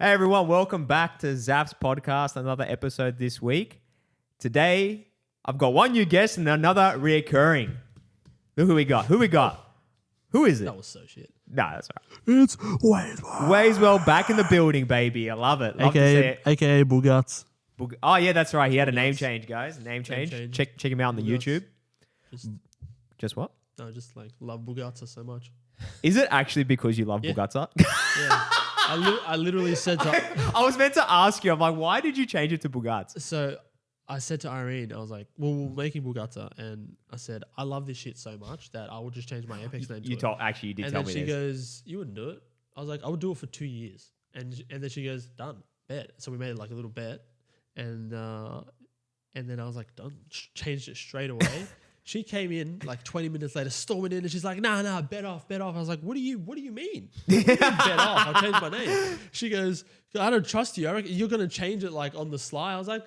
Hey everyone, welcome back to Zap's podcast, another episode this week. Today, I've got one new guest and another reoccurring. Look who we got. Who is it? That was so shit. Nah, that's all right. It's Wayswell. Wayswell back in the building, baby. I love it. Love to see it. AKA Bugats. Oh yeah, that's right. He had a name change, guys. Name change. change. Check him out on the Bugats. YouTube. Just what? No, just like love Bugats so much. Is it actually because you love Yeah. Bugatti? Yeah. I literally said to... I was meant to ask you. I'm like, why did you change it to Bugatti? So I said to Irene, I was like, well, we're making Bugatti. And I said, I love this shit so much that I will just change my Apex name to it. Actually, you did And tell then me she this. goes, you wouldn't do it. I was like, I would do it for 2 years. And then she goes, done, bet. So we made like a little bet. And then I was like, done. Changed it straight away. She came in like 20 minutes later, storming in, and she's like, nah, bet off. I was like, what do you mean? What do you mean bet off? I'll change my name. She goes, I don't trust you. I reckon you're going to change it like on the sly. I was like,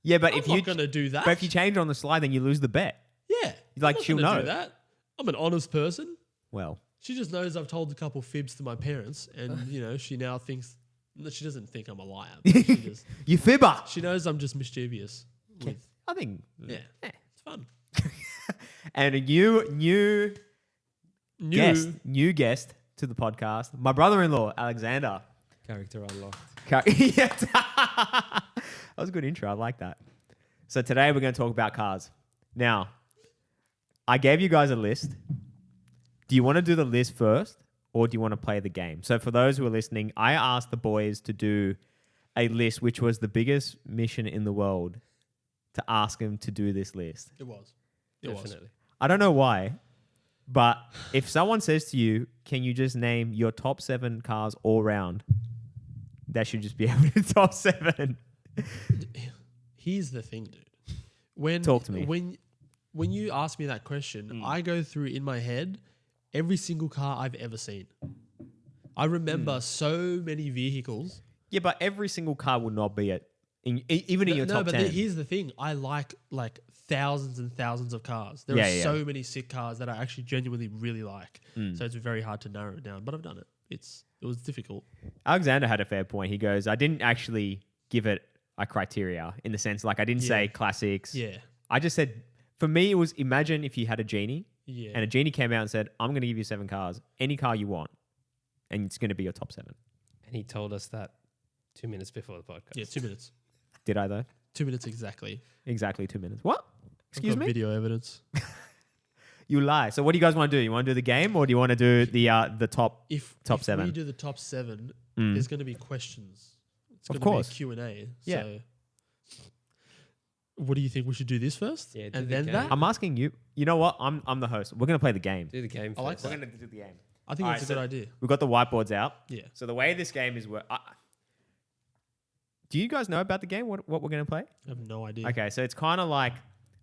Yeah, but I'm if not you going to do that. But if you change on the slide, then you lose the bet. Yeah. Like, I'm not she'll gonna know. do that. I'm an honest person. Well, She just knows I've told a couple fibs to my parents, and she now thinks she doesn't think I'm a liar. But you fibber. she knows I'm just mischievous. I think. Yeah, it's fun. And a new guest to the podcast, my brother-in-law Alexander. Character unlocked. Yeah, that was a good intro. I like that. So today we're going to talk about cars. Now, I gave you guys a list. Do you want to do the list first, or do you want to play the game? So for those who are listening, I asked the boys to do a list, which was the biggest mission in the world, to ask them to do this list. It was. Definitely. I don't know why, but if someone says to you, can you just name your top 7 cars all round? That should just be able to top 7. Here's the thing, dude. Talk to me. When you ask me that question, I go through in my head every single car I've ever seen. I remember so many vehicles. Yeah, but every single car will not be even in your top 10. No, but here's the thing. I like thousands and thousands of cars. There are so many sick cars that I actually genuinely really like. So it's very hard to narrow it down, but I've done it. It was difficult. Alexander had a fair point. He goes, I didn't actually give it a criteria in the sense, like I didn't say classics. Yeah. I just said, for me, it was imagine if you had a genie Yeah. and a genie came out and said, I'm going to give you 7 cars, any car you want, and it's going to be your top 7. And he told us that 2 minutes before the podcast. Yeah, 2 minutes. Did I though? 2 minutes exactly. Exactly 2 minutes. What? Excuse I've got me? video evidence. You lie. So what do you guys want to do? You want to do the game, or do you want to do the top? If 7. we do the top 7, there's going to be questions. It's Of going course. to be a Q&A. Yeah. So what do you think we should do this first? Yeah, do and the then game. that? I'm asking you. You know what? I'm the host. We're going to play the game. Do the game I like first. that. We're going to do the game. I think Alright, that's a good idea. We've got the whiteboards out. Yeah. So the way this game is do you guys know about the game? What we're going to play? I have no idea. Okay, so it's kind of like,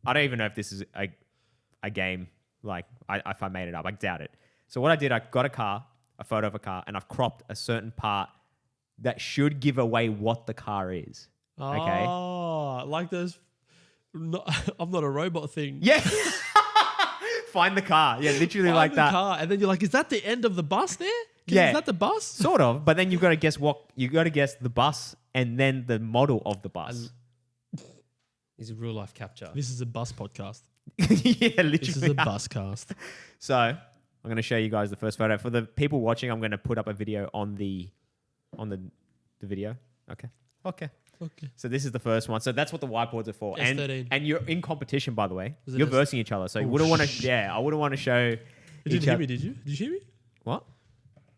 I don't even know if this is a game, like if I made it up. I doubt it. So what I did, I got a photo of a car, and I've cropped a certain part that should give away what the car is. Okay? Oh, like those I'm not a robot thing. Yeah. Find the car. Yeah, literally Find like the that. car, and then you're like, is that the end of the bus there? Yeah. Is that the bus? Sort of, but then you've got to guess the bus and then the model of the bus. Is a real life capture. This is a bus podcast. Yeah, literally. This is a bus cast. So I'm going to show you guys the first photo. For the people watching, I'm going to put up a video on the video. Okay. Okay. So this is the first one. So that's what the whiteboards are for. S13. And you're in competition, by the way. Is it You're S- versing each other. So you wouldn't want to. Yeah, I wouldn't want to show. You didn't hear me, did you? Did you hear me? What?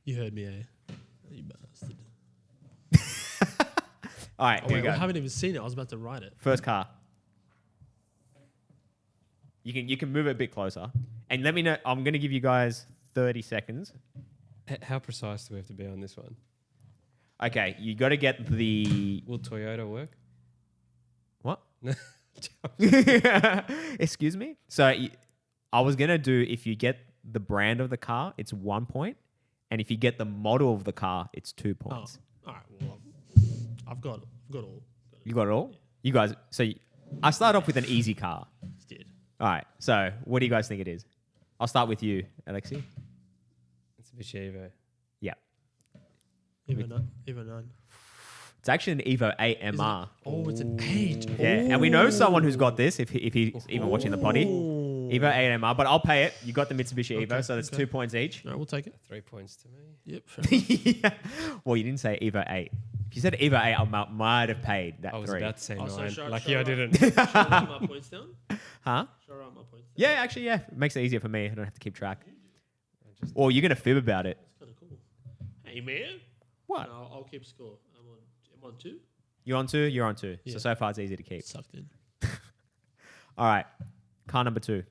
You heard me, eh? You bastard. All right. Oh, Here wait, we I go. haven't even seen it. I was about to write it. First car. You can move it a bit closer, and let me know. I'm going to give you guys 30 seconds. How precise do we have to be on this one? Okay, you got to get the Will Toyota work? what? Excuse me. So I was gonna do, if you get the brand of the car, it's 1 point, and if you get the model of the car, it's 2 Oh, points. all right. Well, I've got all. You got it all. You guys. So I start off with an easy car. It's dead. All right. So what do you guys think it is? I'll start with you, Alexi. It's a Evo. Yeah. Even none. It's actually an Evo 8 Is it- MR. Oh, it's an 8. Yeah, and we know someone who's got this if he's even watching the potty. Oh. Evo 8 MR, but I'll pay it. You got the Mitsubishi Evo, Okay, so that's okay. 2 points each. All right, we'll take it. 3 points to me. Yep. Fair enough. Yeah. Well, you didn't say Evo 8. If you said Evo 8, I might have paid that I was 3. about to say Oh, so 9. should Lucky I I didn't. Should I write my points down? Huh? Should I write my points down? Yeah, actually, yeah. It makes it easier for me. I don't have to keep track. Or you're going to fib about it. That's kind of cool. Hey, man. What? No, I'll keep score. I'm on 2. You're on 2, you're on 2. Yeah. So far it's easy to keep. Sucked in. All right. Car number 2.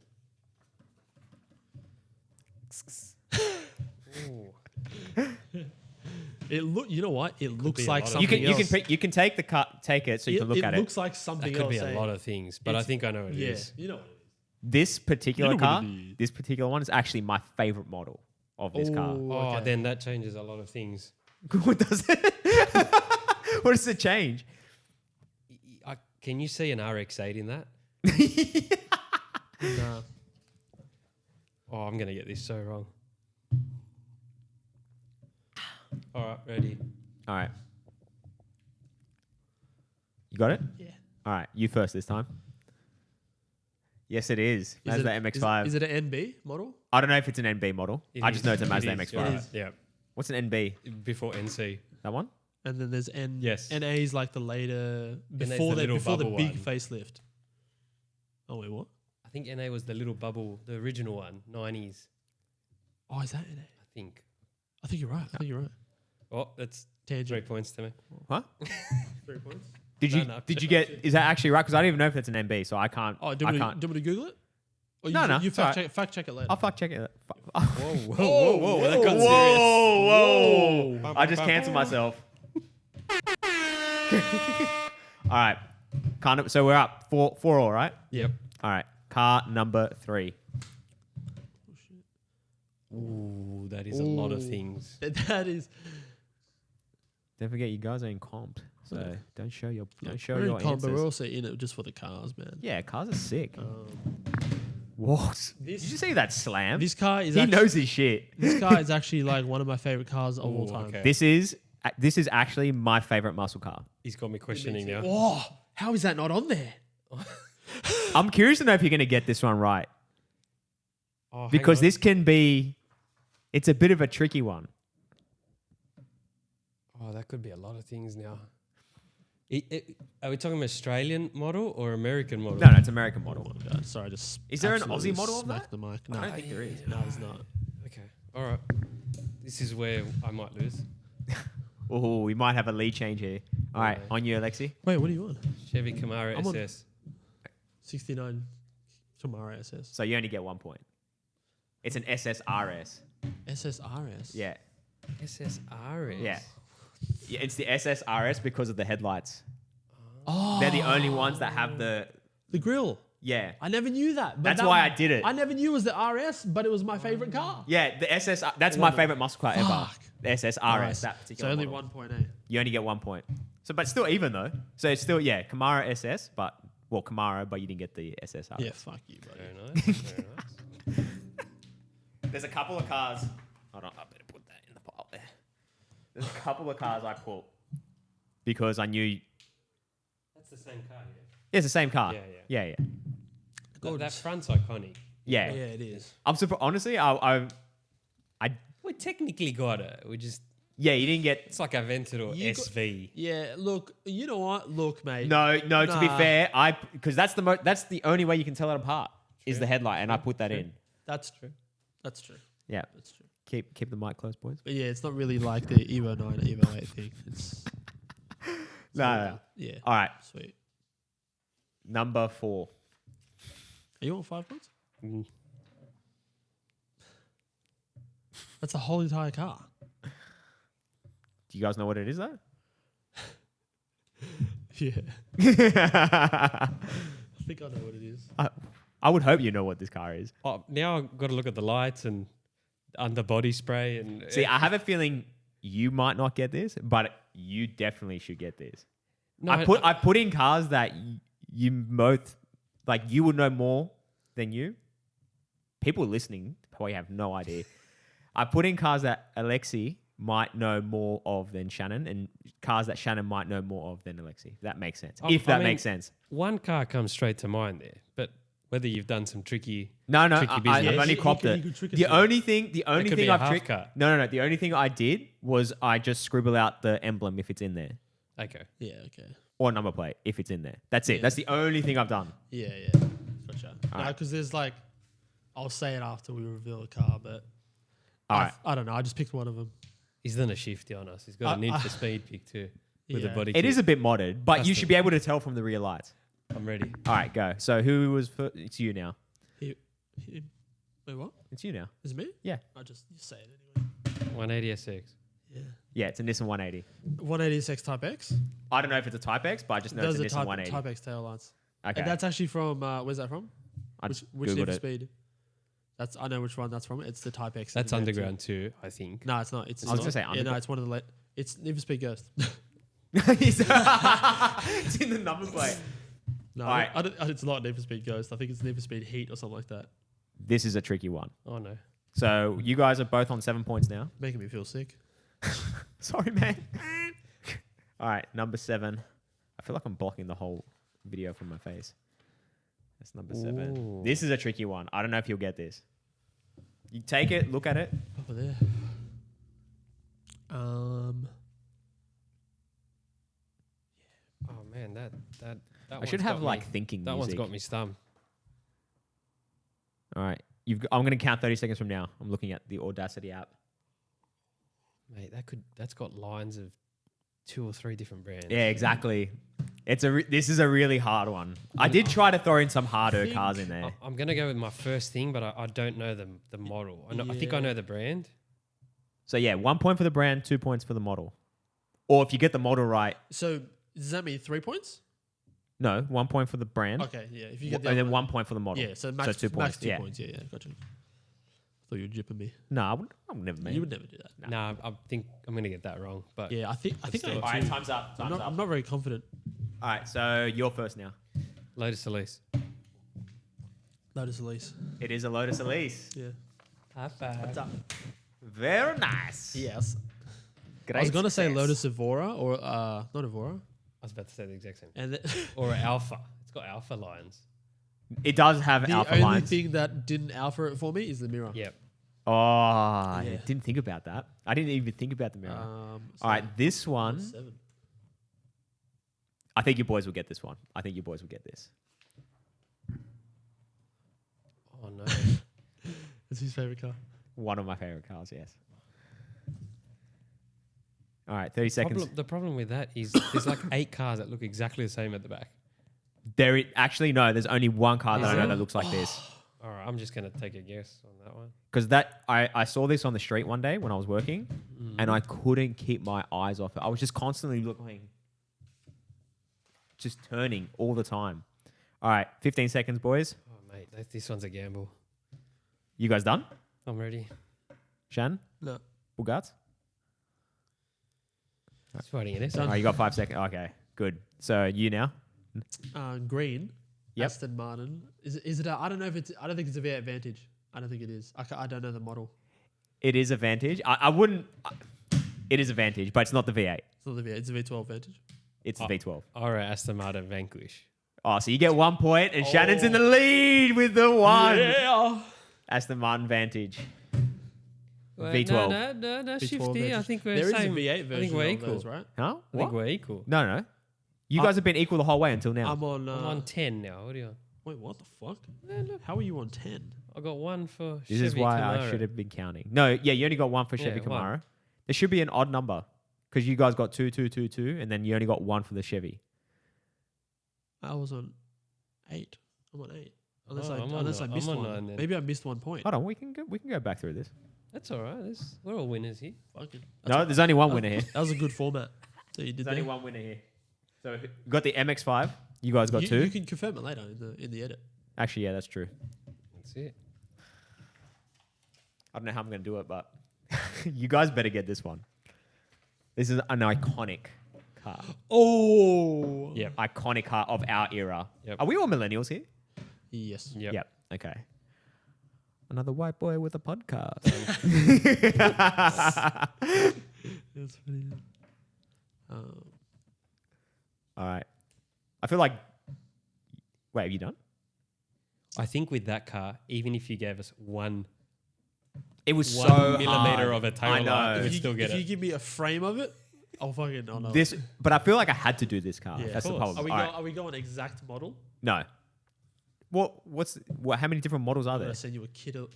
Ooh. You know what? It looks be a like lot of- something You else. can take the car, take it so you can look at It it. looks like something That could else. be a lot of things, but I It's- think I know what it is. Yeah, you know what it is. This particular You know what car, it is. this particular one is actually my favorite model of this car. Oh, okay. then that changes a lot of things. What does it? What does it change? Can you see an RX-8 in that? Nah. Oh, I'm going to get this so wrong. All right, ready. All right. You got it? Yeah. All right. You first this time. Yes, it is. Mazda MX-5. Is it an NB model? I don't know if it's an NB model. I just know it's a Mazda It is, MX-5. you're It right, is. Yeah, What's an NB? before NC. That one? And then there's N. Yes. NA is like the later NA is before the little before the bubble big one. facelift. Oh wait, what? I think NA was the little bubble, the original one, 90s, Oh, is that NA? I think. I think you're right. I think you're right. Oh, that's Tangent. 3 points to me. Huh? 3 points. Did No, you no. did you get? Is that actually right? Because I don't even know if that's an NB, so I can't. Oh, do I you can't. want me to Google it? Or No, no, You it's fact check it later. I'll fact check it. Whoa, whoa, whoa, that got serious. Whoa! Bum, I just bum, cancelled bum. myself. All right. So we're up 4 all, right? Yep. All right. Car number 3. Ooh, that is a lot of things. That is. Don't forget, you guys are in comp, so don't show your We're in your comp, but we're answers. also in it just for the cars, man. Yeah, cars are sick. Um, What? this- Did you see that slam? this car is he actually, knows his shit. this car is actually like one of my favorite cars of all Ooh, time. okay. This is actually my favorite muscle car. He's got me questioning now. Oh, how is that not on there? I'm curious to know if you're going to get this one right. Oh, hang Because on. this can be, it's a bit of a tricky one. Oh, that could be a lot of things now. Are we talking Australian model or American model? No, it's American Oh model. my god! Sorry, just Is there an absolutely Aussie model of smacked that? The mic. I No, don't think there is. No, it's not. Okay. All right. This is where I might lose. Oh, we might have a lead change here. All right, Yeah. on you, Alexi. Wait, what are you on? Chevy Camaro I'm on- SS. 69 Camaro SS. So you only get 1 point. It's an SSRS. SSRS. Yeah. SSRS. Yeah. Yeah, it's the SSRS because of the headlights. Oh, They're the only ones that have the, the grill. yeah. I never knew that. But That's that- why I did it. I never knew it was the RS, but it was my favorite car. Yeah, the SS, that's my favorite muscle car ever. Fuck. The SSRS, Nice. that So particular only model. 1 point, eh? You only get 1 point. So, but still even though. So it's still, yeah, Camaro SS, but, well, Camaro, but you didn't get the SSRS. Yeah, fuck you, buddy. Very nice. Very nice. There's a couple of cars. Hold on, I better put that in the pile there. There's a couple of cars I put because I knew That's the same car, yeah. it's the same car. Yeah, yeah. That front's iconic. Yeah. Yeah, it is. I'm surprised. Honestly, I, We technically got it. We just, yeah, you didn't get. it's like a Aventador You got- SV. Yeah, look, you know what? Look, mate. No. To be Nah. fair, because that's the only way you can tell it apart is the headlight, and I put that in. That's true. That's true. Yeah. That's true. Keep the mic close, boys. But yeah, it's not really like the Evo 9 or Evo 8 thing. It's No. yeah. All right, Sweet. number 4. Are you on 5 points? Mm. That's a whole entire car. Do you guys know what it is though? Yeah. I think I know what it is. I would hope you know what this car is. Oh, now I've got to look at the lights and under body spray and See, I have a feeling you might not get this, but you definitely should get this. No, I put in cars that you both like. You would know more than you. People listening probably have no idea. I put in cars that Alexi might know more of than Shannon, and cars that Shannon might know more of than Alexi. If that makes sense. I mean, Makes sense. One car comes straight to mind there, but whether you've done some tricky, No, tricky I've business. only He copped could- it. he could trick us The with only thing could be a I've half tricked. cut. No. The only thing I did was I just scribble out the emblem if it's in there, Okay. Yeah, okay. or number plate if it's in there. That's it. Yeah. That's the only thing I've done. Yeah. Gotcha. No, Alright. because there's like, I'll say it after we reveal the car, but All right. I don't know. I just picked one of them. He's done a shifty on us. He's got a Need for Speed pick too with a Yeah. body It kit. is a bit modded, but you Custom. should be able to tell from the rear lights. I'm ready. All right, go. So who was first? It's you now. Wait, what? It's you now. Is it me? Yeah. I just you say it anyway. 180 SX. Yeah. Yeah, it's a Nissan 180. 180SX Type X. I don't know if it's a Type X, but I just know Those it's a are Nissan 180. Type X tail lights. Okay. And that's actually from where's that from? I Which just Need Googled for it. Speed? I know which one that's from. It's the Type X. That's in the underground too, I think. No, it's not. I was gonna say Yeah, no, underground. it's one of the it's Need for Speed Ghost. It's in the number plate. No, Alright. it's not Need for Speed Ghost. I think it's Need for Speed Heat or something like that. This is a tricky one. Oh no. So you guys are both on 7 points now. Making me feel sick. Sorry, man. All right, number 7. I feel like I'm blocking the whole video from my face. That's number 7. Ooh. This is a tricky one. I don't know if you'll get this. You take it, look at it. Over there. Oh man, that I should one's have got like me. thinking That music. one's got me stumped. All right, I'm going to count 30 seconds from now. I'm looking at the Audacity app. Mate, that's got lines of 2 or 3 different brands. Yeah, exactly. This is a really hard one. I did try to throw in some harder cars in there. I'm gonna go with my first thing, but I don't know the model. I think I Yeah. know the brand. So yeah, 1 point for the brand, 2 points for the model. Or if you get the model right, So does that mean 3 points? no, 1 point for the brand. Okay, yeah. If you get And the then other 1 point for the model. yeah. So max 2 points. Max 2 yeah. points. Yeah, gotcha. Thought you were jipping me. No, I would never make You would never do that. No. Nah, I think I'm gonna get that wrong. But Yeah, I think I still- am All right, too. time's up. I'm not very confident. All right, so you're first now. Lotus Elise. Lotus Elise. It is a Lotus Elise. Yeah. High five. What's up? Very nice. Yes. Great I was gonna say success. Lotus Evora or not Evora, I was about to say the exact same. and Or an Alpha. It's got Alpha lines. It does have the alpha only lines. thing that didn't alpha it for me is the mirror. Yep. Oh, I Yeah. didn't think about that. I didn't even think about the mirror. So All right, this one. 7. I think you boys will get this one. I think you boys will get this. Oh no. It's his favorite car. One of my favorite cars, yes. All right, 30 seconds. The problem with that is there's like 8 cars that look exactly the same at the back. Actually, no, there's only one car that Is I know there? that looks like this. All right, I'm just gonna take a guess on that one. Because I saw this on the street one day when I was working, and I couldn't keep my eyes off it. I was just constantly looking, just turning all the time. All right, 15 seconds, boys. Oh mate, this one's a gamble. You guys done? I'm ready. Shan? No. Bugats? It's fighting it is. All right, you got 5 seconds. Okay, good. So you now? Green. Yep. Aston Martin. Is it? I don't know if it's. I don't think it's a V8 Vantage. I don't think it is. I don't know the model. It is a Vantage. I wouldn't. It is a Vantage, but it's not the V8. It's not the V8. It's a V12 Vantage. It's the V12. All right, Aston Martin Vanquish. Oh, so you get 1 point, and Shannon's in the lead with the 1. Yeah. Aston Martin Vantage. Wait, V12. No, V12 shifty. I Vantage. think we're There is same. a V8 I version think we're of equal. those, right? Huh? I think What? we're equal. No. You guys have been equal the whole way until now. I'm on. I'm on 10 now. What are you on? Wait, what the fuck? How are you on 10? I got 1 for This Chevy is why I Camaro. should have been counting. No, yeah, you only got 1 for Chevy Yeah, one. Camaro. There should be an odd number because you guys got 2, 2, 2, 2, and then you only got 1 for the Chevy. I was on 8. I'm on 8. Unless Oh, I I'm on unless I nine- missed I'm on one. 9 then. Maybe I missed 1 point. Hold on, we can go back through this. That's all right. We're all winners here. Fucking. No, there's only one winner here. That was a good format that you did There's only there. one winner here. So you got the MX-5. You guys got 2. You can confirm it later in the edit. Actually, yeah, that's true. That's it. I don't know how I'm going to do it, but you guys better get this one. This is an iconic car. Oh. Yep. Iconic car of our era. Yep. Are we all millennials here? Yes. Yep. Okay. Another white boy with a podcast. That's funny. All right. I feel like. Wait, have you done? I think with that car, even if you gave us one It was 1 so millimeter hard. of a tail I light, know. we'd If still get you it. give me a frame of it, I'll fucking know. This, but I feel like I had to do this car. Yeah. That's the Of course. problem. Are we, All right. are we going exact model? No. What? How many different models are I'm there? gonna send you a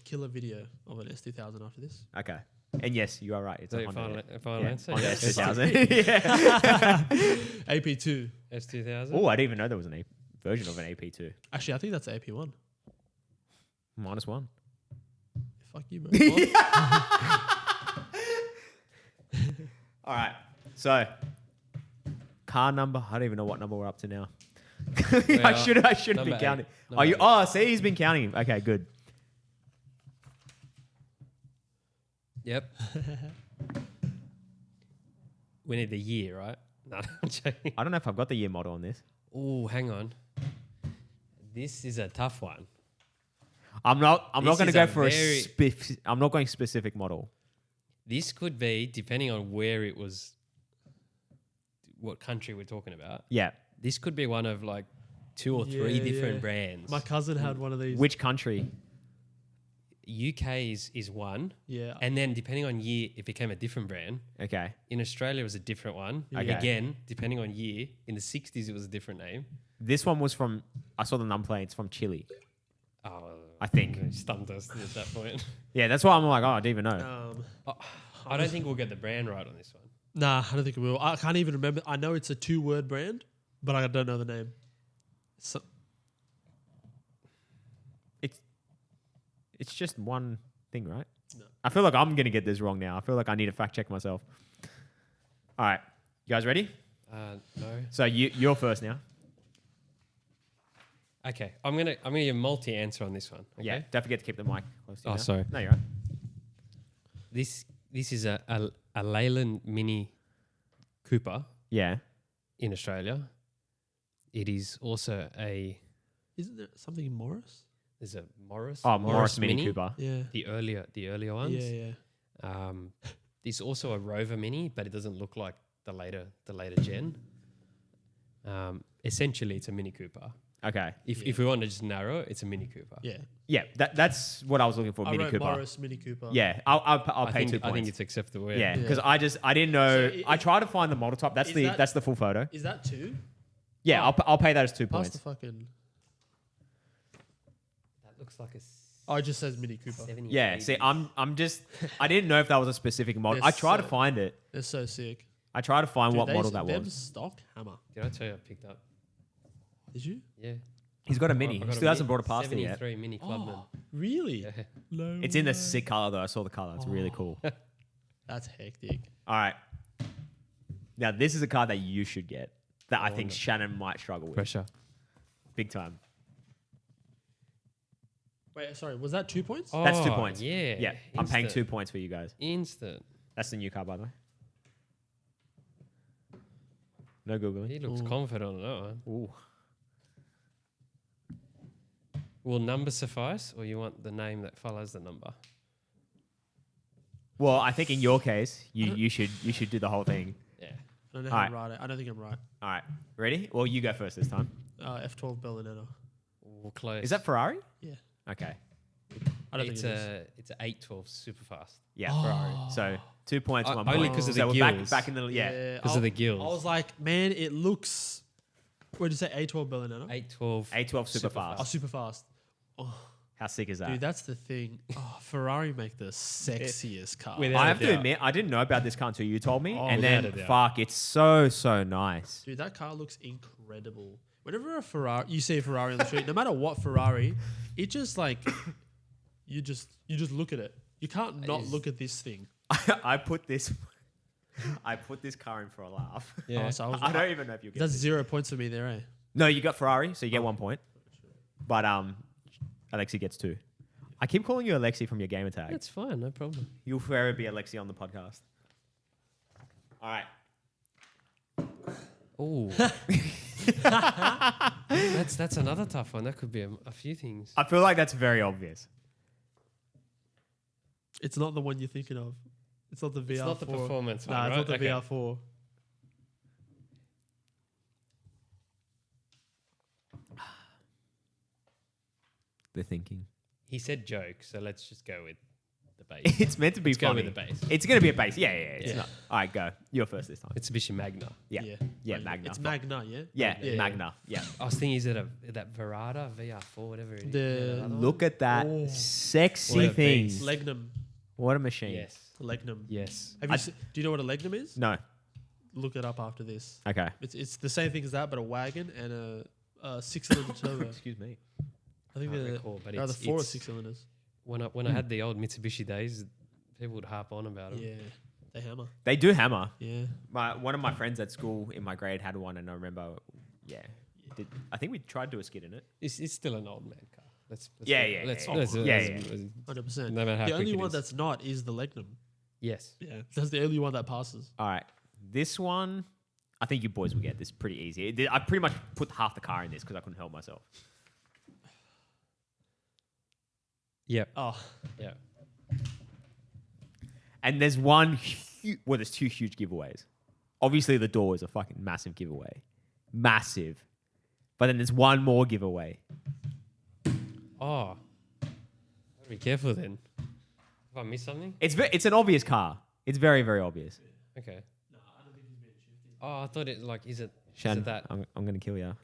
killer video of an S2000 after this. Okay. And yes, you are right. It's So a your Honda. final answer? Honda Yeah. S2000. Yeah. AP2. S2000? Oh, I didn't even know there was an version of an AP2. Actually, I think that's the AP1. -1. Fuck you, man. All right. So, car number. I don't even know what number we're up to now. I should have number been 8. counting. Number Oh, you? 8. Oh, see, he's been counting. Okay, good. Yep. We need the year, right? No, I'm joking. I don't know if I've got the year model on this. Oh, hang on. This is a tough one. I'm not This going to is go a for very- I'm not going specific model. This could be, depending on where it was, what country we're talking about. Yeah. This could be one of like 2 or 3 Yeah, different yeah. brands. My cousin had one of these. Which country? UK is one. Yeah. And then depending on year, it became a different brand. Okay. In Australia, it was a different one. Okay. Again, depending on year, in the 60s, it was a different name. This one was from. I saw the number plate. It's from Chile. Oh, I think. you stumped us at that point. Yeah, that's why I'm like, oh, I didn't even know. I don't think we'll get the brand right on this one. Nah, I don't think it will. I can't even remember. I know it's a 2-word brand, but I don't know the name. So, It's just one thing, right? No. I feel like I'm gonna get this wrong now. I feel like I need to fact check myself. All right, you guys ready? No. So you're first now. Okay, I'm gonna give multi-answer on this one. Okay? Yeah, don't forget to keep the mic close to you. Oh, now. sorry. No, you're right. This is a Leyland Mini Cooper Yeah. in Australia. It is also isn't there something in Morris? there's a Morris. Oh, Morris Mini Cooper. Yeah. The earlier ones. Yeah, yeah. There's also a Rover Mini, but it doesn't look like the later gen. Essentially, it's a Mini Cooper. Okay. If we want to just narrow, it's a Mini Cooper. Yeah. Yeah, that's what I was looking for. I Mini wrote Cooper. Morris Mini Cooper. Yeah, I'll I pay think, 2 points. I think it's acceptable. yeah, Yeah. because I didn't know. So I tried to find the model type. That's is that's the full photo. Is that 2? Yeah, Oh. I'll pay that as 2 Pass points. the fucking. That looks like a Oh, it just says Mini Cooper. 70 or Yeah, 80. see, I'm just. I didn't know if that was a specific model. They're I tried to so- find it. They're so sick. I tried to find Dude, what model that them was. stock hammer. Did I tell you I picked up? Did you? Yeah. He's got a I mini. got He a still hasn't mini- brought it past it yet. 73 Mini Clubman. Oh, really? Yeah. No It's in the way. sick color though. I saw the color. It's really cool. That's hectic. All right. Now this is a car that you should get that I think wonder. Shannon might struggle with Pressure. big time. Wait, sorry. Was that 2 points? Oh, That's 2 points. Yeah. Yeah, I'm paying Instant. 2 points for you guys. Instant. That's the new car, by the way. No googling. He looks Ooh. confident on that one. Ooh. Will number suffice, or you want the name that follows the number? Well, I think in your case, you should do the whole thing. Yeah. I don't know how to write it. I don't think I'm right. All right, ready? Well, you go first this time. F12 Berlinetta. We'll close. Is that Ferrari? Yeah. Okay. I don't it's think it is. it's a 812 super fast. Yeah, Ferrari. So 2 points, 1 Only point. 'cause of so the we're back, gills. back in the yeah. Because of the gills. I was like, man, it looks. What did you say? A12 Berlinetta? 812. A12 super fast. Oh, super fast. Oh, How sick is that? dude, that's the thing. Oh, Ferrari make the sexiest car. Without I a have to doubt. admit, I didn't know about this car until you told me, Oh, and without then a doubt. fuck, it's so nice. Dude, that car looks incredible. Whenever a Ferrari, you see a Ferrari on the street, no matter what Ferrari, it just like you just look at it. You can't not is- look at this thing. I put this car in for a laugh. Yeah. Oh, so I was, I don't even know if you get that's this. 0 points for me there, eh? No, you got Ferrari, so you get 1 point. But Alexi gets 2. I keep calling you Alexi from your gamer tag. That's fine, no problem. You'll forever be Alexi on the podcast. All right. Oh. that's another tough one. That could be a few things. I feel like that's very obvious. It's not the one you're thinking of. It's not the VR4. It's not the performance one, Nah, right? it's not the Okay. VR4. They're thinking. He said joke, so let's just go with the base. It's meant to be Let's go funny. with the base. It's going to be a base. Yeah. It's Yeah. not. All right, go. You're first this time. Mitsubishi Magna. Yeah. Yeah, Magna. It's Magna, yeah? Yeah, Magna. Yeah. I was thinking, is it that Verada VR4, whatever it is? The- that other one? Look at that Oh. sexy What a thing. beast. Legnum. What a machine. Yes. Legnum. Yes. Have you do you know what a Legnum is? No. Look it up after this. Okay. It's the same thing as that, but a wagon and a 6-cylinder turbo. Excuse me. I think Can't they're recall, but either it's- 4 or it's- 6 cylinders. When I had the old Mitsubishi days, people would harp on about them. Yeah, they hammer. They do hammer. Yeah, One of my friends at school in my grade had one, and I remember, I think we tried to do a skid in it. It's still an old man car. Let's Yeah, be- yeah, let's- yeah. let's- Yeah, let's- yeah. 100%. No matter how The quick only it one is. that's not is the Legnum. Yes. Yeah, that's the only one that passes. All right. This one, I think you boys will get this pretty easy. I pretty much put half the car in this because I couldn't help myself. Yep. Oh, Yeah. And there's there's two huge giveaways. Obviously, the door is a fucking massive giveaway. Massive. But then there's one more giveaway. Oh. Gotta be careful then. If I miss something? It's an obvious car. It's very, very obvious. Okay. Oh, I thought is it Shan, that? I'm going to kill you.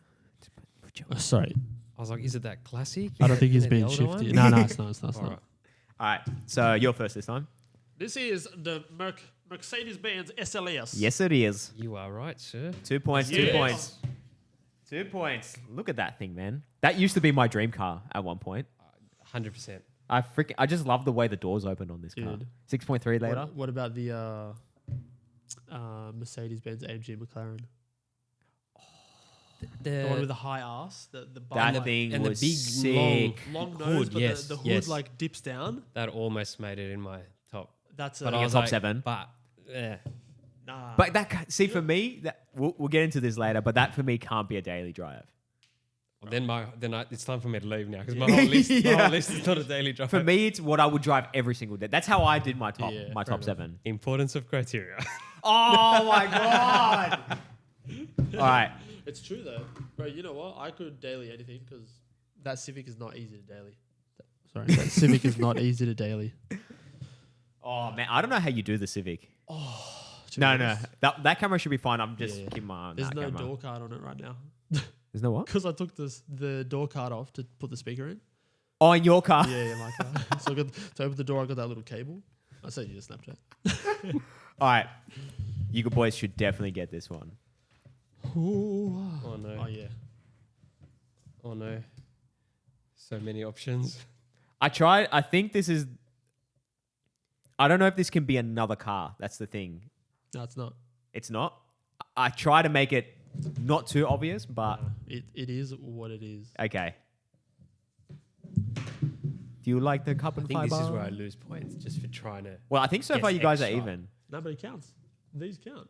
sorry. I was like, is it that classic? I don't think he's The being older shifty. one? No, it's not. It's not. All right. All right. So you're first this time. This is the Mercedes-Benz SLS. Yes, it is. You are right, sir. 2 points. Yes. 2 points. 2 points. Look at that thing, man. That used to be my dream car at one point. 100%. I just love the way the doors open on this car. Dude. 6.3 later. What about the Mercedes-Benz AMG McLaren? The one with the high ass, the bum, That like, thing and the was big, sick. long hood, nose, but yes, the hood yes. like dips down. That almost made it in my top. That's But a I Your was top like, 7. But yeah, nah. But see, for me, we'll get into this later, but that for me can't be a daily drive. well, it's time for me to leave now because my whole list, my Yeah. whole list is not a daily drive. For me, it's what I would drive every single day. That's how I did my top Yeah, my fair top 7. Importance of criteria. Oh my god! All right. It's true though, bro. You know what? I could daily anything because that Civic is not easy to daily. Sorry, that Civic is not easy to daily. Oh man, I don't know how you do the Civic. To No, be no, honest. that camera should be fine. I'm just Yeah. keeping my eye on There's that no camera. door card on it right now There's no what? because I took the door card off to put the speaker in. Oh, in your car. Yeah, my car. So I got to open the door. I got that little cable. I sent you a Snapchat. All right, you good boys should definitely get this one. Oh no. Oh yeah. Oh no. So many options. I tried. I think this is. I don't know if this can be another car. That's the thing. No, it's not. It's not. I try to make it not too obvious, but It is what it is. okay. Do you like the I carbon think fiber? this is where I lose points just for trying to. Well, I think so Guess far you guys are extra. even. No, but it counts. These count.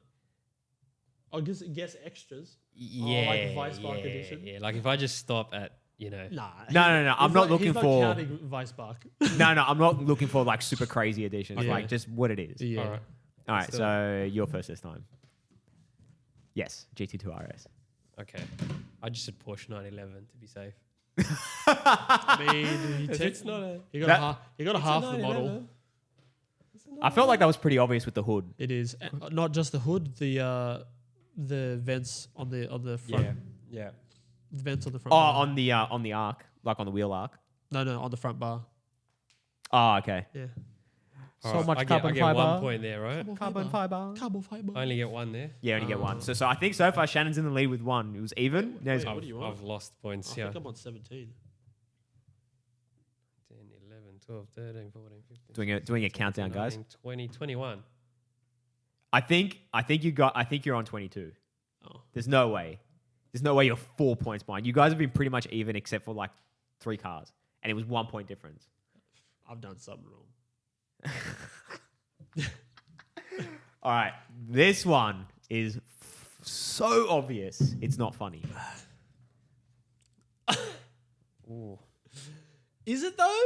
I guess extras. Yeah. like Vice Spark edition? Yeah. Like if I just stop at Nah. No. I'm not looking he's for. Not counting Vice Spark. No, I'm not looking for like super crazy editions. Okay. Like just what it is. yeah. All right. All right, Still- so you're first this time. Yes, GT2 RS. Okay. I just said Porsche 911 to be safe. I mean, It's not a. you got That- a half the model. I felt like that was pretty obvious with the hood. It is not just the hood, the vents on the front. Yeah. Yeah. The vents on the front. Oh, bar. on the arc, like on the wheel arc. No, on the front bar. Oh, okay. Yeah. All So right, much I carbon get fiber. 1 point there, right? Carbon fiber. Carbon fiber. I only get 1 there. Yeah, only get one. So I think so far Shannon's in the lead with 1. It was even. Now it's- Wait, what do you want? I've lost points. I Yeah. think I'm on 17. 10, 11, 12, 13, 14, 15. Doing a countdown, guys. 19, 20, 21. I think you're on 22. Oh. There's no way. There's no way you're 4 points behind. You guys have been pretty much even except for like 3 cars, and it was 1 point difference. I've done something wrong. All right, this one is so obvious. It's not funny. Ooh. Is it though?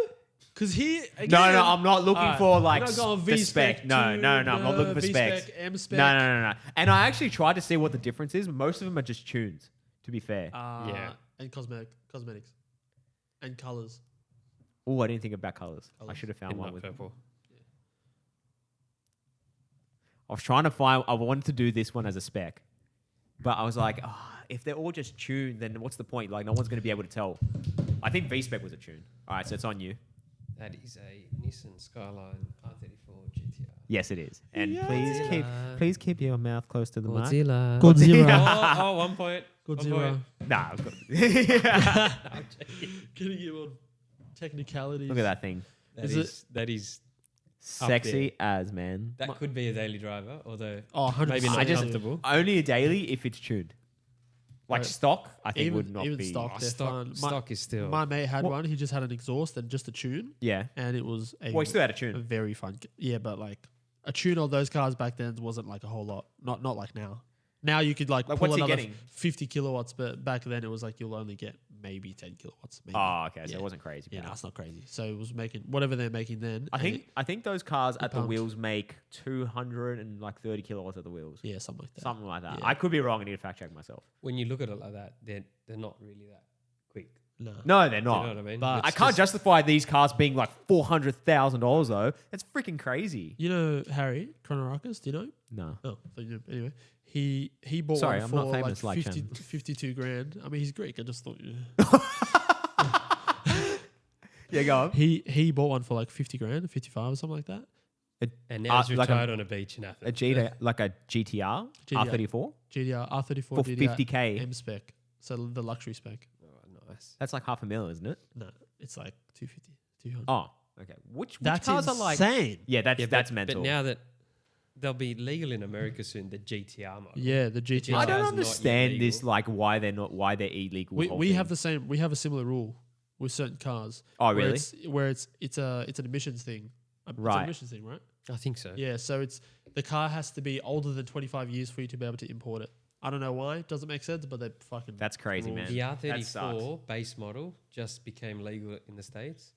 Because he again, No, I'm not looking alright, for like you're not going the V-spec spec. No, to I'm not looking for V-spec, specs. M-spec. No. And I actually tried to see what the difference is. Most of them are just tunes, to be fair. Yeah. And cosmetics, and colors. Oh, I didn't think about colors. I Colours. should have found one with. purple. I was trying to find. I wanted to do this one as a spec, but I was like, if they're all just tuned, then what's the point? Like, no one's going to be able to tell. I think V spec was a tune. All right, so it's on you. That is a Nissan Skyline R34 GTR. Yes, it is. And Godzilla. please keep your mouth close to the mic. Godzilla. Godzilla. Oh, 1 point. Godzilla. Nah, I've got- Getting you on technicalities. look at that thing. That is Sexy as, man. that could be a daily driver, although 100%. maybe not I just- comfortable. Only a daily if it's tuned. Like Right. stock, I think Even- would not even be. stock. They're fun. Stock is still. My mate had What- one. He just had an exhaust and just a tune, Yeah. and it was a, Well, he still had a a tune. very fun. Yeah, but like a tune on those cars back then wasn't like a whole lot. Not like now. Now you could like Like, pull what's he another getting? 50 kilowatts, but back then it was like you'll only get maybe 10 kilowatts. Maybe. Oh, okay. So Yeah. it wasn't crazy. Yeah, but that's not crazy. So it was making whatever they're making then. I and think those cars at the pumped. wheels make 230 kilowatts at the wheels. yeah, something like that. Something like that. Yeah. I could be wrong. I need to fact check myself. When you look at it like that, they're not really that quick. No. No, they're Do you not. know what I mean? But- It's I can't just- justify these cars being like $400,000 though. That's freaking crazy. You know Harry Kronorakis? Do you know? No. Oh, so you know, anyway, he bought Sorry, one I'm for not famous like like 50, Shannon. 52 grand. I mean, he's Greek. I just thought Yeah, go on. he bought one for like 50 grand, 55 or something like that. And now he's like a- retired on a beach in A Athens. like a GTR, GTR. R34 GDR R34 for GDR 50K. M spec, so the luxury spec. Oh, nice. That's like $500,000, isn't it? No, it's like 250, 200. Oh, okay. Which That's cars are like? insane. Yeah, Yeah, that's but, mental. But now that they'll be legal in America soon, the GTR model. Yeah, the GTR. I It's don't not understand illegal. this. Like, why they're illegal. We, whole we thing. have the same. We have a similar rule with certain cars. Oh, where really? It's an emissions thing. It's Right. an emissions thing, right? I think so. Yeah. So it's the car has to be older than 25 years for you to be able to import it. I don't know why. It doesn't make sense, but they fucking. That's crazy, rules. man. The That R34 base model just became legal in the States,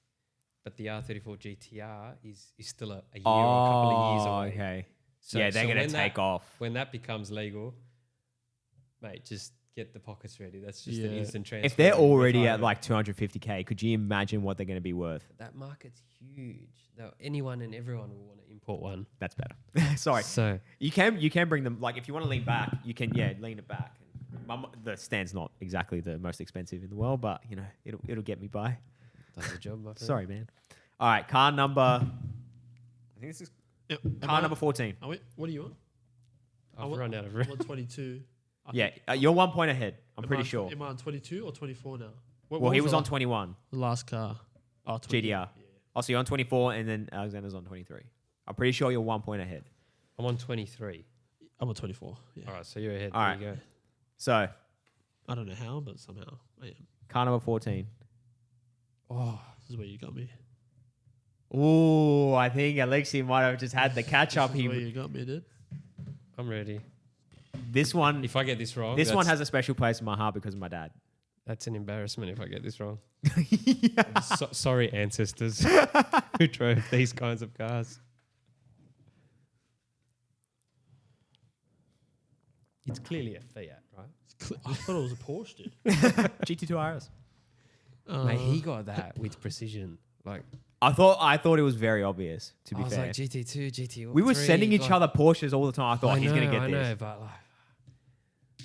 but the R34 GTR is still a year or a couple of years away. okay. So, yeah, they're so gonna when take that, off. When that becomes legal, mate, just get the pockets ready. That's just an Yeah. instant transfer. If they're and already at retirement. like 250K, could you imagine what they're going to be worth? That market's huge. Anyone and everyone will want to import one. That's better. Sorry, So you can bring them. Like if you want to lean back, you can lean it back. The stand's not exactly the most expensive in the world, but you know it'll get me by. does the job, my friend. Sorry, man. All right, car number. I think this is Yeah, car number 14. What are you on? I've I run out of I'm room. on 22. I Yeah, think. you're 1 point ahead. I'm Am pretty I- sure. Am I on 22 or 24 now? Well, he was on 21 the last car. Oh, 20. GDR. Yeah. Oh, so you're on 24, and then Alexander's on 23. I'm pretty sure you're 1 point ahead. I'm on 23. I'm on 24. Yeah. All right, so you're ahead. All there right. you go. So I don't know how, but somehow I am. car number 14. Oh, This is where you got me. Ooh, I think Alexi might have just had the catch up. This is where He you got me, dude. I'm ready. this one If I get this wrong, this one that's- has a special place in my heart because of my dad. That's an embarrassment if I get this wrong. Sorry, ancestors who drove these kinds of cars. It's clearly a Fiat, right? I thought it was a Porsche, dude. GT2 RS. Mate, he got that with precision. Like, I thought it was very obvious. To be I was fair, like GT2, GT3. we were sending each other Porsches all the time. I thought he's gonna get I this. know, but like,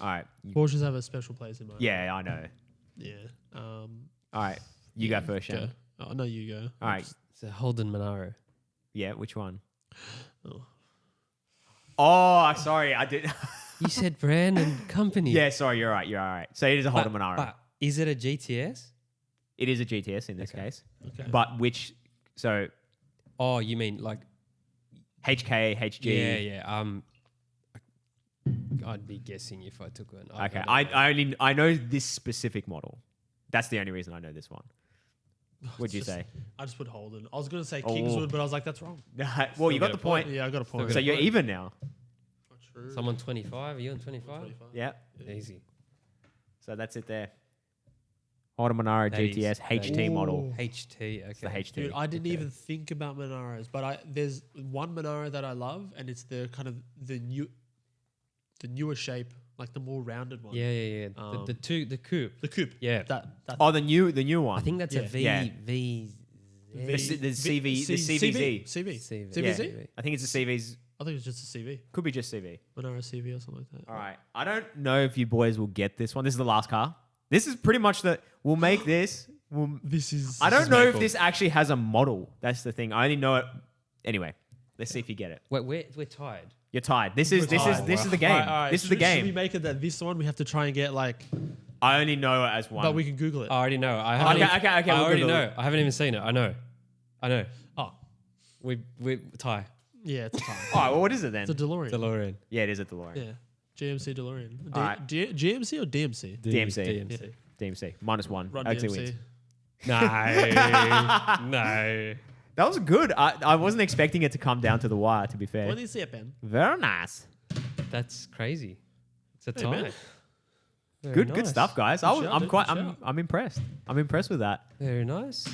All right. Porsches have a special place in my Yeah, I know. Yeah. All right. You go first, Shannon. Go. Oh, no, you go. All right. it's a Holden Monaro. Yeah, which one? Oh. Oh, sorry, I did. You said brand and company. Yeah, sorry, you're right. You're all right. So it is a Holden Monaro. But is it a GTS? It is a GTS in this Okay. case. Okay. But which? So Oh, you mean like HK, HG. Yeah. I'd be guessing if I took one. Okay. I know this specific model. That's the only reason I know this one. What'd you say? I just put Holden. I was going to say Oh. Kingswood, but I was like, that's wrong. Well, you got get the a point. Yeah, I got a point. So you're even now. Not true. Someone 25. Are you on 25? 25. Yeah. Easy. So that's it there. Holden Monaro That is- GTS that HT is- model. Ooh. HT. Okay. It's the HT. Dude, I didn't Okay. even think about Monaros, but there's one Monaro that I love, and it's the kind of the newer shape, like the more rounded one. Yeah. The coupe. The coupe. Yeah. That Oh, the new one. I think that's a Yeah. V. Yeah. V. The CV, the CVZ. CV. CV. CVZ? I think it's the CVs. I think it's just a CV. Could be just CV. Monaro CV or something like that. All right. I don't know if you boys will get this one. This is the last car. This is pretty much we'll make this. This is. I don't is know if Maple. this actually has a model. That's the thing. I only know it. Anyway, let's see if you get it. Wait, we're tied. You're tied. This is the game. All right. This is the Should we game. make it that this one we have to try and get like, I only know it as one. but we can Google it. I already know. I Okay, haven't okay, I we'll already Google know. it. I haven't even seen it. I know. Oh, We tie. yeah, it's a time. All right. Well, what is it then? It's a DeLorean. DeLorean. Yeah, it is a DeLorean. Yeah, GMC DeLorean. All right. GMC or DMC? DMC. DMC. DMC -1. Run Actually DMC. wins. No. No. That was good. I wasn't expecting it to come down to the wire. To be fair. What is it, Ben? Very nice. That's crazy. It's a Hey, tie. man. Very Good nice. stuff, guys. Good shout, dude. Good I'm impressed. I'm impressed with that. Very nice.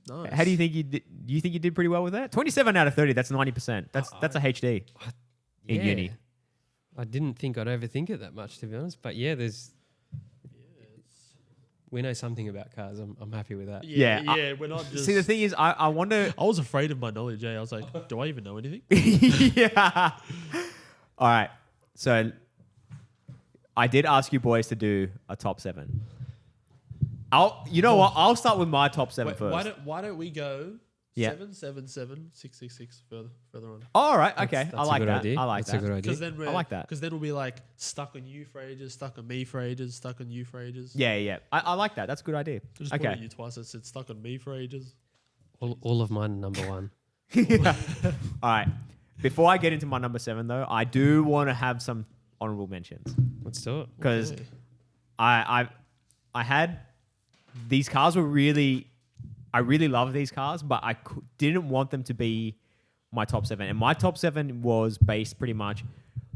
Nice. How do you think you did? Do you think you did pretty well with that? 27 out of 30. That's 90%. That's a HD in Yeah. uni. I didn't think I'd overthink it that much, to be honest. But yeah, we know something about cars. I'm happy with that. Yeah, Yeah, we're not just. See, the thing is, I wonder. I was afraid of my knowledge. I was like, do I even know anything? Yeah. All right. So I did ask you boys to do a top 7. You know what? I'll start with my top 7 Wait, first. why don't we go Yeah. 7, 7, 7, 6, 6, 6 further on? All right. Okay. That's I a like good that. idea. I like That's that. a good idea. Because then I like that. Because then we'll be like stuck on you for ages, stuck on me for ages, stuck on you for ages. Yeah. I like that. That's a good idea. I just pointed at Okay. you twice. I said stuck on me for ages. All of mine are number 1. All right. Before I get into my number 7, though, I do want to have some honorable mentions Let's do it. because Okay. I had these cars were really, I really love these cars, but I didn't want them to be my top 7. And my top 7 was based pretty much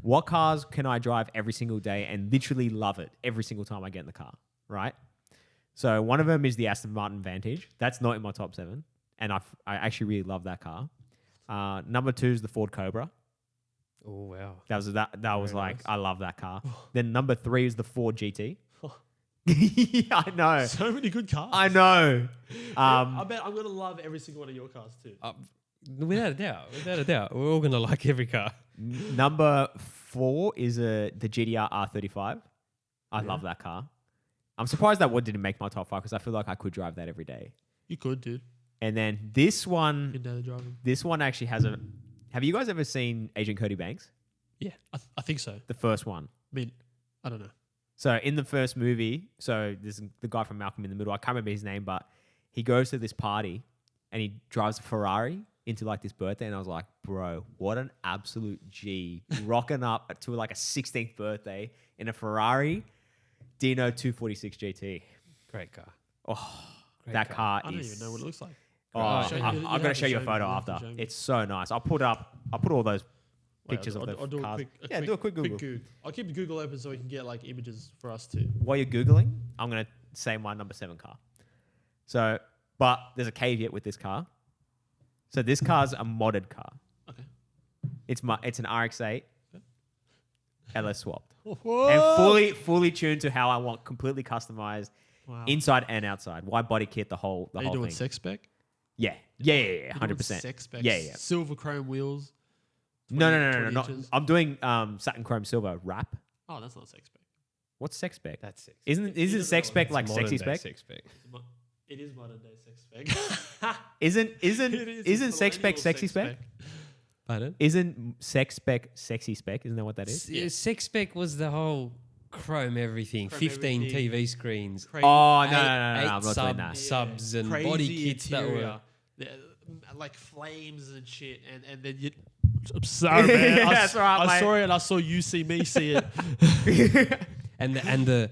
what cars can I drive every single day and literally love it every single time I get in the car, right? So one of them is the Aston Martin Vantage. That's not in my top 7, and I actually really love that car. Number 2 is the Ford Cobra. Oh wow. That was Very like nice. I love that car. Then number 3 is the Ford GT. Yeah, I know. So many good cars. I know. I bet I'm gonna love every single one of your cars too. Without a doubt, we're all gonna like every car. Number 4 is the GTR R35. I love that car. I'm surprised that one didn't make my top 5 because I feel like I could drive that every day. You could, dude. And then this one Good day to driving. actually has a. Have you guys ever seen Agent Cody Banks? Yeah, I think so. The first one. I mean, I don't know. So in the first movie, so there's the guy from Malcolm in the Middle. I can't remember his name, but he goes to this party and he drives a Ferrari into like this birthday, and I was like, bro, what an absolute G, rocking up to like a 16th birthday in a Ferrari Dino 246 GT. Great car. Oh, Great that car I don't is. even know what it looks like. Oh, Show me- I'm you going have to to show you a show me, photo you have to after. show me. It's so nice. I'll put all those Wait, pictures of the I'll do cars. a Do a quick Google. I'll keep Google open so we can get like images for us too. While you're Googling, I'm going to say my number 7 car. So, but there's a caveat with this car. So this car's a modded car. Okay. It's an RX-8 LS swapped. Whoa. And fully tuned to how I want, completely customized Wow. inside and outside. Why body kit the whole Are you doing thing? sex spec? Yeah, You're doing 100%. Sex spec. Yeah, yeah. Silver chrome wheels. No, 20 not, inches. I'm doing satin chrome silver wrap. Oh, that's not sex spec. What's sex spec? That's six. Isn't doesn't know sex what spec it's like sexy spec? It is modern day sex spec. Isn't It is. isn't It's sex spec millennial sexy sex spec? Pardon? Isn't sex spec sexy spec? Isn't that what that is? Yeah. Sex spec was the whole chrome everything. Chrome 15 everything. TV screens. Crazy, Oh no, Eight- no, I'm eight not doing that. subs and crazy body kits that were. interior. Like flames and shit, and then you. I'm sorry, man. That's all right, I mate. saw it, and I saw you see me see it. And the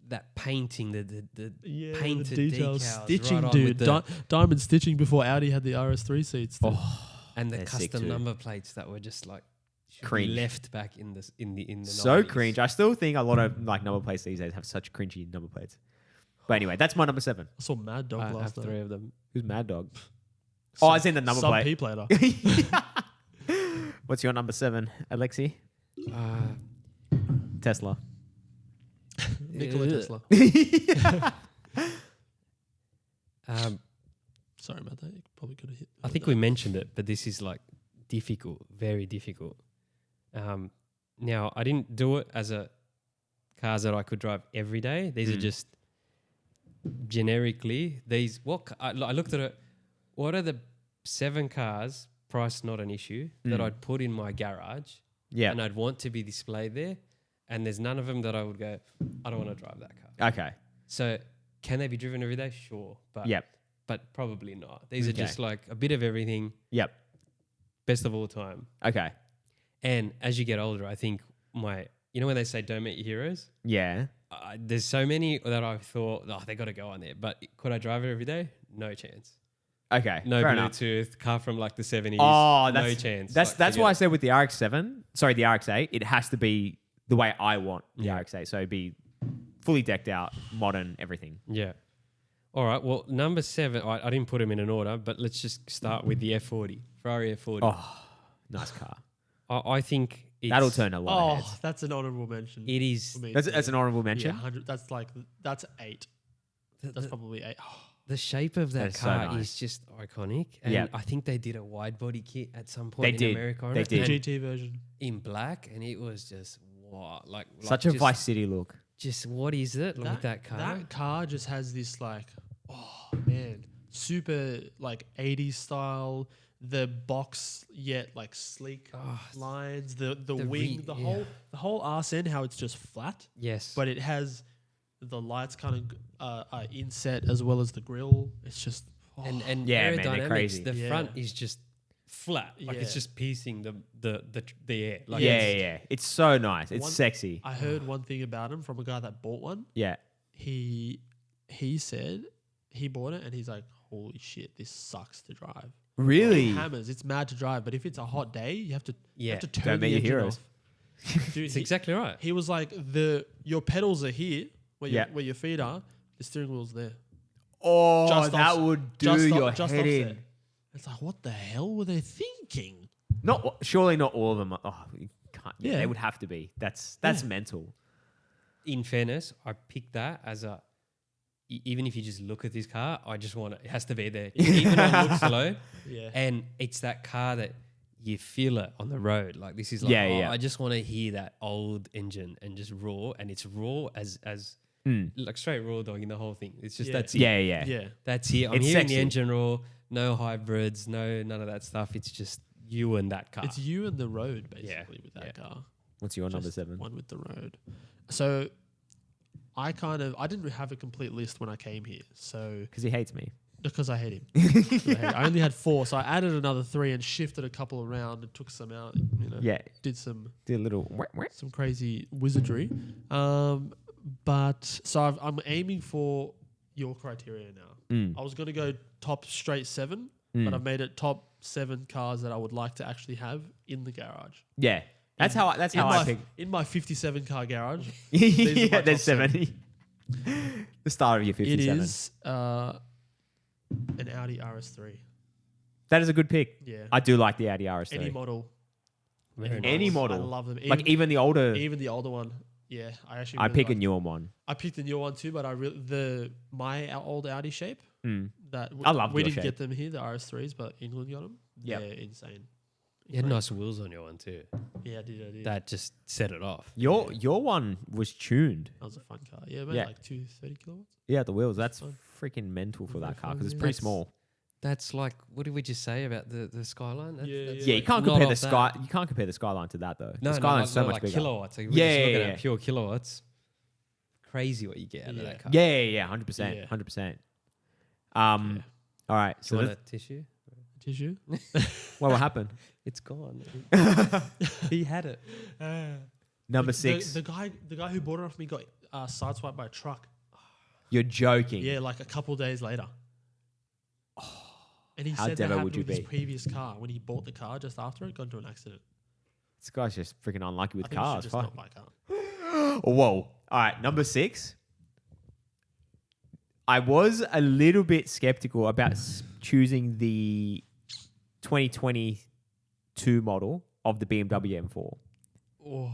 that painting, the Yeah, painted the details, decals stitching, right on dude. with the, Diamond stitching before Audi had the RS3 seats. dude. and the They're sick custom too. number plates that were just like should be Cringe. left back in the So 90s. cringe. I still think a lot of like number plates these days have such cringy number plates. But anyway, that's my number 7. I saw Mad Dog I have last night. 3 of them. Who's Mad Dog? Some- I seen the number some plate. P plater. What's your number 7, Alexi? Tesla. Nikola Yeah. Tesla. Sorry about that. You probably could have hit. I think we mentioned it, but this is like difficult, very difficult. Now, I didn't do it as a cars that I could drive every day. These are just generically these. I looked at it. What are the 7 cars? Price not an issue that I'd put in my garage. Yeah. And I'd want to be displayed there. And there's none of them that I would go, I don't want to drive that car. Okay. So can they be driven every day? Sure. But Yep. but probably not. These Okay. are just like a bit of everything, Yep. best of all time. Okay. And as you get older, I think when they say don't meet your heroes, Yeah. there's so many that I've thought, they got to go on there. But could I drive it every day? No chance. Okay. No fair enough. Bluetooth, car from like the 70s. Oh, no that's chance. That's Like, why I forget said with the RX-7, sorry, the RX-8, it has to be the way I want the Yeah. RX-8. So be fully decked out, modern, everything. it. Yeah. All right. Well, number 7, I didn't put them in an order, but let's just start with the F40, Ferrari F40. Oh, nice car. I think That'll turn a lot of Oh, heads. that's an honourable mention. It is for me. That's an honorable Yeah, mention. 100. That's 8. That's the, probably 8. Oh, the shape of That that is so car nice. is just iconic. And Yeah. I think they did a wide body kit at some point They in did. America. on They it, did. and GT version. in black, and it was just what, like Such a just, Vice City look. Just what is it with that car? That car just has this like, oh man, super like 80s style. The box yet like sleek lines. The wing. The whole arse end. How it's just flat, Yes, but it has the lights kind of inset as well as the grille. It's just and Yeah, man, they're aerodynamics. crazy. The Yeah. front is just flat, like it's Yeah. just piercing the air. Like Yeah, it's- yeah. It's so nice. It's One- sexy. I heard one thing about him from a guy that bought one. Yeah. He said he bought it and he's like, holy shit, this sucks to drive. Really? It hammers. It's mad to drive, but if it's a hot day, you have to Yeah. turn Don't the meet your engine heroes. off. Dude, It's exactly right. he was like, your pedals are here where Yeah. where your feet are. The steering wheel's there. Oh, Just that offset. would do Just your just head offset. in. It's like, what the hell were they thinking? Surely not all of them. You can't. Yeah, Yeah. they would have to be. That's Yeah. mental. In fairness, I picked that as even if you just look at this car, I just want it has to be there. Even though it looks slow, Yeah. and it's that car that you feel it on the road. Like this is like, Yeah. I just want to hear that old engine and just raw, and it's raw as like straight raw dog in the whole thing. It's just Yeah. that's it. Yeah. Yeah. That's it. I'm It's hearing sexy. the engine raw, no hybrids, none of that stuff. It's just you and that car. It's you and the road, basically, with that car. What's your number Just 7? One with the road. So I didn't have a complete list when I came here. So Because he hates me. because I hate him. I only had 4, so I added another 3 and shifted a couple around and took some out. Yeah. Did some Did a little. Wah. some crazy wizardry. But so I'm aiming for your criteria now. I was going to go top straight 7, but I've made it top 7 cars that I would like to actually have in the garage. Yeah. That's how I pick. In my 57 car garage. These are my Yeah, there's top 70. The start of your 57. It is an Audi RS3. That is a good pick. Yeah. I do like the Audi RS3. Any model. Very Any nice. model. I love them. Like even the older. Even the older one. Yeah, I actually. I really pick a like newer one. I picked the newer one too, but my old Audi shape. That I love we your didn't shape. get them here, the RS3s, but England got them. Yep. They're insane. You had nice wheels on your one too. Yeah, I did. That just set it off. Your one was tuned. That was a fun car. Yeah, man, Yeah. like 230 kilowatts. Yeah, the wheels. That's fun. freaking mental for that car fun, because it's yeah. pretty That's- small. That's like, what did we just say about the Skyline? That's Yeah, you can't not compare the off that. You can't compare the Skyline to that though. No, the Skyline's so no, much like bigger. kilowatts. Like, we're Yeah, just looking yeah, at pure kilowatts. Crazy what you get out of Yeah. that car. Yeah, 100%, Yeah. 100%. Yeah. All right. Do So you want let's- a tissue? Tissue. what will happen? It's gone. He had it. Number The 6. guy who bought it off me got sideswiped by a truck. You're joking. Yeah, like a couple days later. And he How said that devil happened would you with his be? previous car. When he bought the car just after it, got into an accident. This guy's just freaking unlucky with I think you should cars. just Fuck. not buy a car. Whoa. All right. Number 6. I was a little bit skeptical about choosing the 2022 model of the BMW M4. Oh.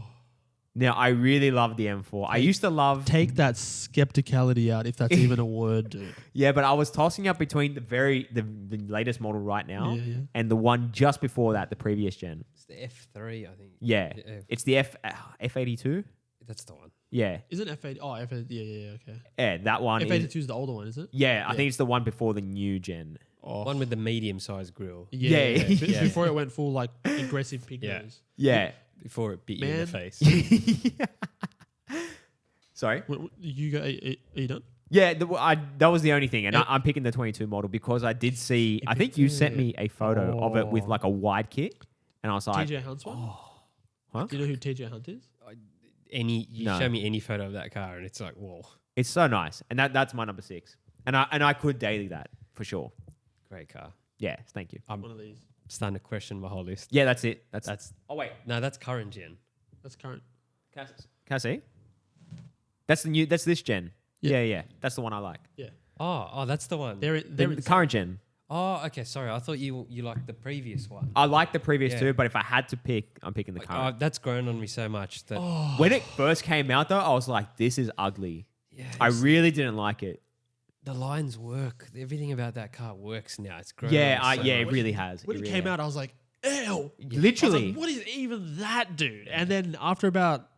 Now, I really love the M4. I used to love... Take that skepticality out, if that's even a word, dude. Yeah, but I was tossing up between the latest model right now Yeah. and the one just before that, the previous gen. It's the F3, I think. Yeah. The F- It's the F82? that's the one. Yeah. Isn't F80? Oh, F80. Yeah, okay. Yeah, that one F82 is... is the older one, is it? Yeah, I Yeah. think it's the one before the new gen. Oh. One with the medium-sized grill. Yeah. Be- Yeah. Before it went full like aggressive pig Yeah. nose. Yeah. Before it bit you in the Man. face. Sorry? You go. Are you done? Yeah, that was the only thing. And Yeah. I'm picking the 22 model because I did see... You I think picked you it. sent me a photo of it with Oh. like a wide kit. And I was like... TJ Hunt's one. Huh? Do you know who TJ Hunt is? You No. show me any photo of that car and it's like, whoa, It's so nice. And that's my number 6. And I could daily that for sure. great car. Yeah, thank you. I'm One of these. starting to question my whole list. Yeah, that's it. That's Oh, wait. no, that's current gen. That's current. Can I see? That's this gen. Yeah. Yeah. That's the one I like. Yeah. Oh, that's the one. They're The current gen. Oh, okay. Sorry, I thought you liked the previous one. I like the previous Yeah. two, but if I had to pick, I'm picking the Like, current. that's grown on me so much that When it first came out, though, I was like, this is ugly. yeah, I it's- really didn't like it. the lines work. Everything about that car works now. It's grown. Yeah, on me so it much. really has. When it really came has. out, I was like, ew. I was Literally. like, what is even that, dude? And then after about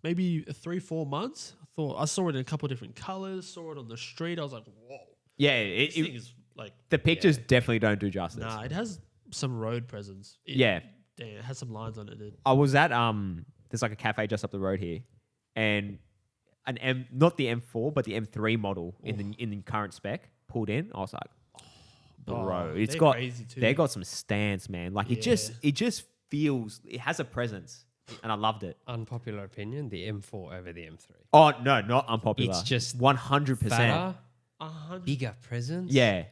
maybe 3-4 months, I saw it in a couple of different colors. Saw it on the street. I was like, whoa. Yeah, This thing is like, the pictures definitely don't do justice. nah, it has some road presence. Yeah. Damn, it has some lines on it, dude. I was at there's like a cafe just up the road here, and not the M4 but the M3 model in the current spec pulled in. I was like, bro, Oh, it's they're got crazy too. they got some stance, man. Like it just feels, it has a presence, and I loved it. Unpopular opinion: the M4 over the M3. Oh no, not unpopular. It's just 100%. Fatter, 100. bigger presence. Yeah,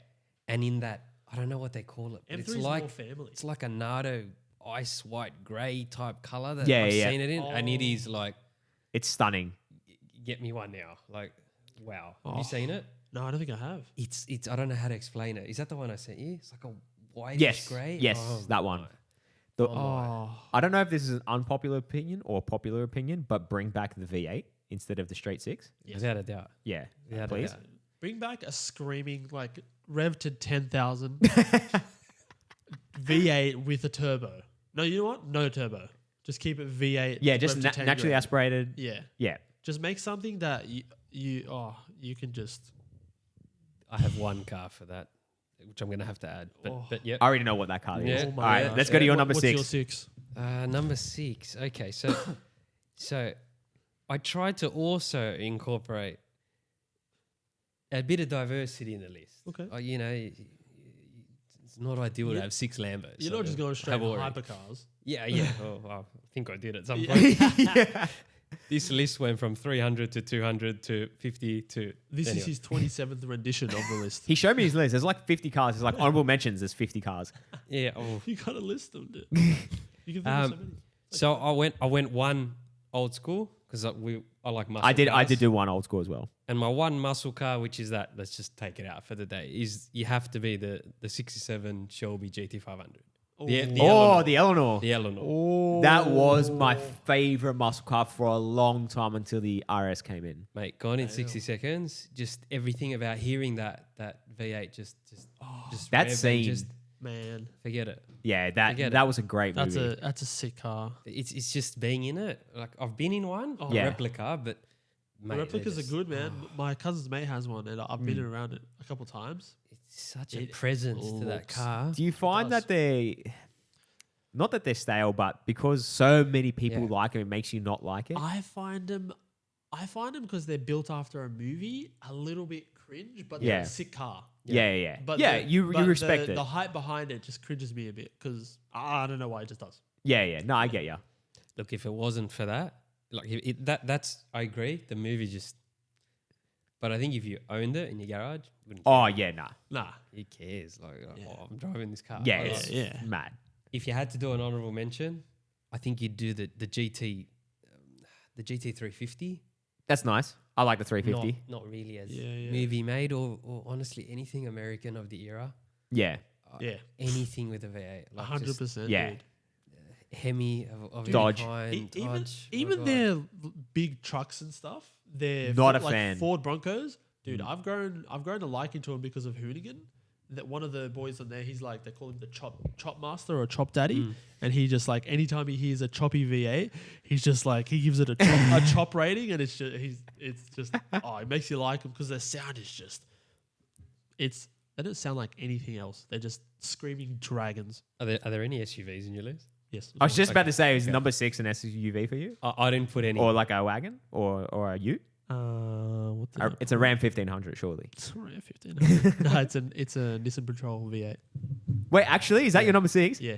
and in that, I don't know what they call it. But M3 it's is like more family. it's like a Nardo ice white grey type color that Yeah, I've yeah. seen it in, and it Oh. is like, it's stunning. get me one now. Like, wow, have Oh. you seen it? No, I don't think I have. It's I don't know how to explain it. Is that the one I sent you? It's like a whitish Yes, grey. yes, Oh that one. my. The- Oh, I don't know if this is an unpopular opinion or a popular opinion, but bring back the V8 instead of the straight 6. yes. Without a doubt. Yeah, Without a please. doubt. Bring back a screaming like rev to 10,000 V8 with a turbo. No, you know what? No turbo. Just keep it V8. Yeah, rev just to 10 naturally grand. aspirated. Yeah, Yeah. just make something that you can just. I have one car for that, which I'm going to have to add. But, Oh. but yeah. I already know what that car is. Yeah. Oh my All right, gosh. let's go to your What- number what's 6. your 6? Number 6. Okay, so I tried to also incorporate a bit of diversity in the list. Okay. You know, it's not ideal You- to have 6 Lambos. You're so not just going straight have to already- hypercars. Yeah. Oh, I think I did at some point. Yeah. This list went from 300 to 200 to 50 to. This anyway. is his 27th rendition of the list. He showed me his list. There's like 50 cars. There's like honorable mentions. There's 50 cars. Yeah. Oh. You gotta list them, dude. You can think of so many. So I went one old school because I like muscle. I did cars. do one old school as well. And my one muscle car, which is that, let's just take it out for the day, is you have to be the 67 Shelby GT500. The Ooh. Oh, the Eleanor. The Eleanor. Oh, That was my favorite muscle car for a long time until the RS came in. Mate, gone in 60 seconds. Just everything about hearing that V8 just That rev and scene. just man. forget it. Yeah, Forget that it. was a great That's movie. a sick car. It's just being in it. Like I've been in one, a Yeah. replica, but The mate, replicas they're are good, man. My cousin's mate has one, and I've been around it a couple times. It's such a It presence to that looks- car. Do you find does. that not that they're stale, but because so many people Yeah. like them, it makes you not like it? I find them because they're built after a movie a little bit cringe, but Yeah. they're a sick car. Yeah. But yeah, the- you but respect the, it. The hype behind it just cringes me a bit because I don't know why it just does. Yeah. No, I get you. Look, if it wasn't for that, like that's I agree. The movie just, but I think if you owned it in your garage, wouldn't Oh, care. yeah, nah. Nah. Who cares? Like, Yeah. oh, I'm driving this car. Yeah, Like, it's yeah. mad. If you had to do an honorable mention, I think you'd do the GT, the GT350. That's nice. I like the 350. Not really as Yeah, yeah. movie made or honestly anything American of the era. Yeah. Yeah. Anything with a V8. Like 100%. Yeah. Dude. Hemi of any Dodge. kind, Even Dodge. Oh my even God. their big trucks and stuff, they're Not a like fan. Ford Broncos, dude. I've grown to like into them because of Hoonigan. That one of the boys on there, he's like they call him the chop master or chop daddy, and he just like anytime he hears a choppy V8, he's just like he gives it a chop rating, and it's just it makes you like them because their sound is just they don't sound like anything else. They're just screaming dragons. Are there any SUVs in your list? Yes, I was just about to say, is Okay. number 6 an SUV for you? I didn't put any. Or like a wagon? Or a ute? what the It's a Ram 1500, surely. Sorry, 15. No, it's a Nissan Patrol V8. Wait, actually, is that your number 6? Yeah.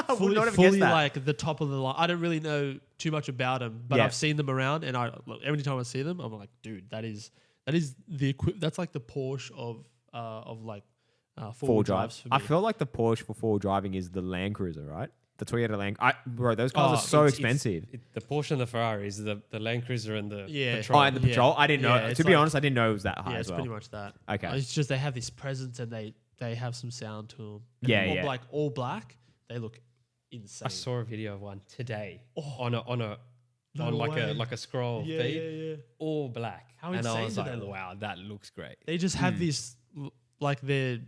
I would fully not have guessed that. like the top of the line. I don't really know too much about them, but Yeah. I've seen them around, and every time I see them, I'm like, dude, that is the that's like the Porsche of like four-wheel drives for me. I feel like the Porsche for 4 driving is the Land Cruiser, right? The Toyota Land. Bro, those cars are so expensive. The Porsche and the Ferrari is the Land Cruiser and the Yeah. Patrol. Oh, and the Patrol. I didn't know. Yeah, it's To be like- honest, I didn't know it was that high yeah, as it's well. pretty much that. Okay. It's just they have this presence and they have some sound to them. Yeah, yeah. Like all black, they look insane. I saw a video of one today Oh. on No like way. a scroll yeah, feed, yeah. all black. How and I insane was do like, they look? wow, that looks great. They just have this like they're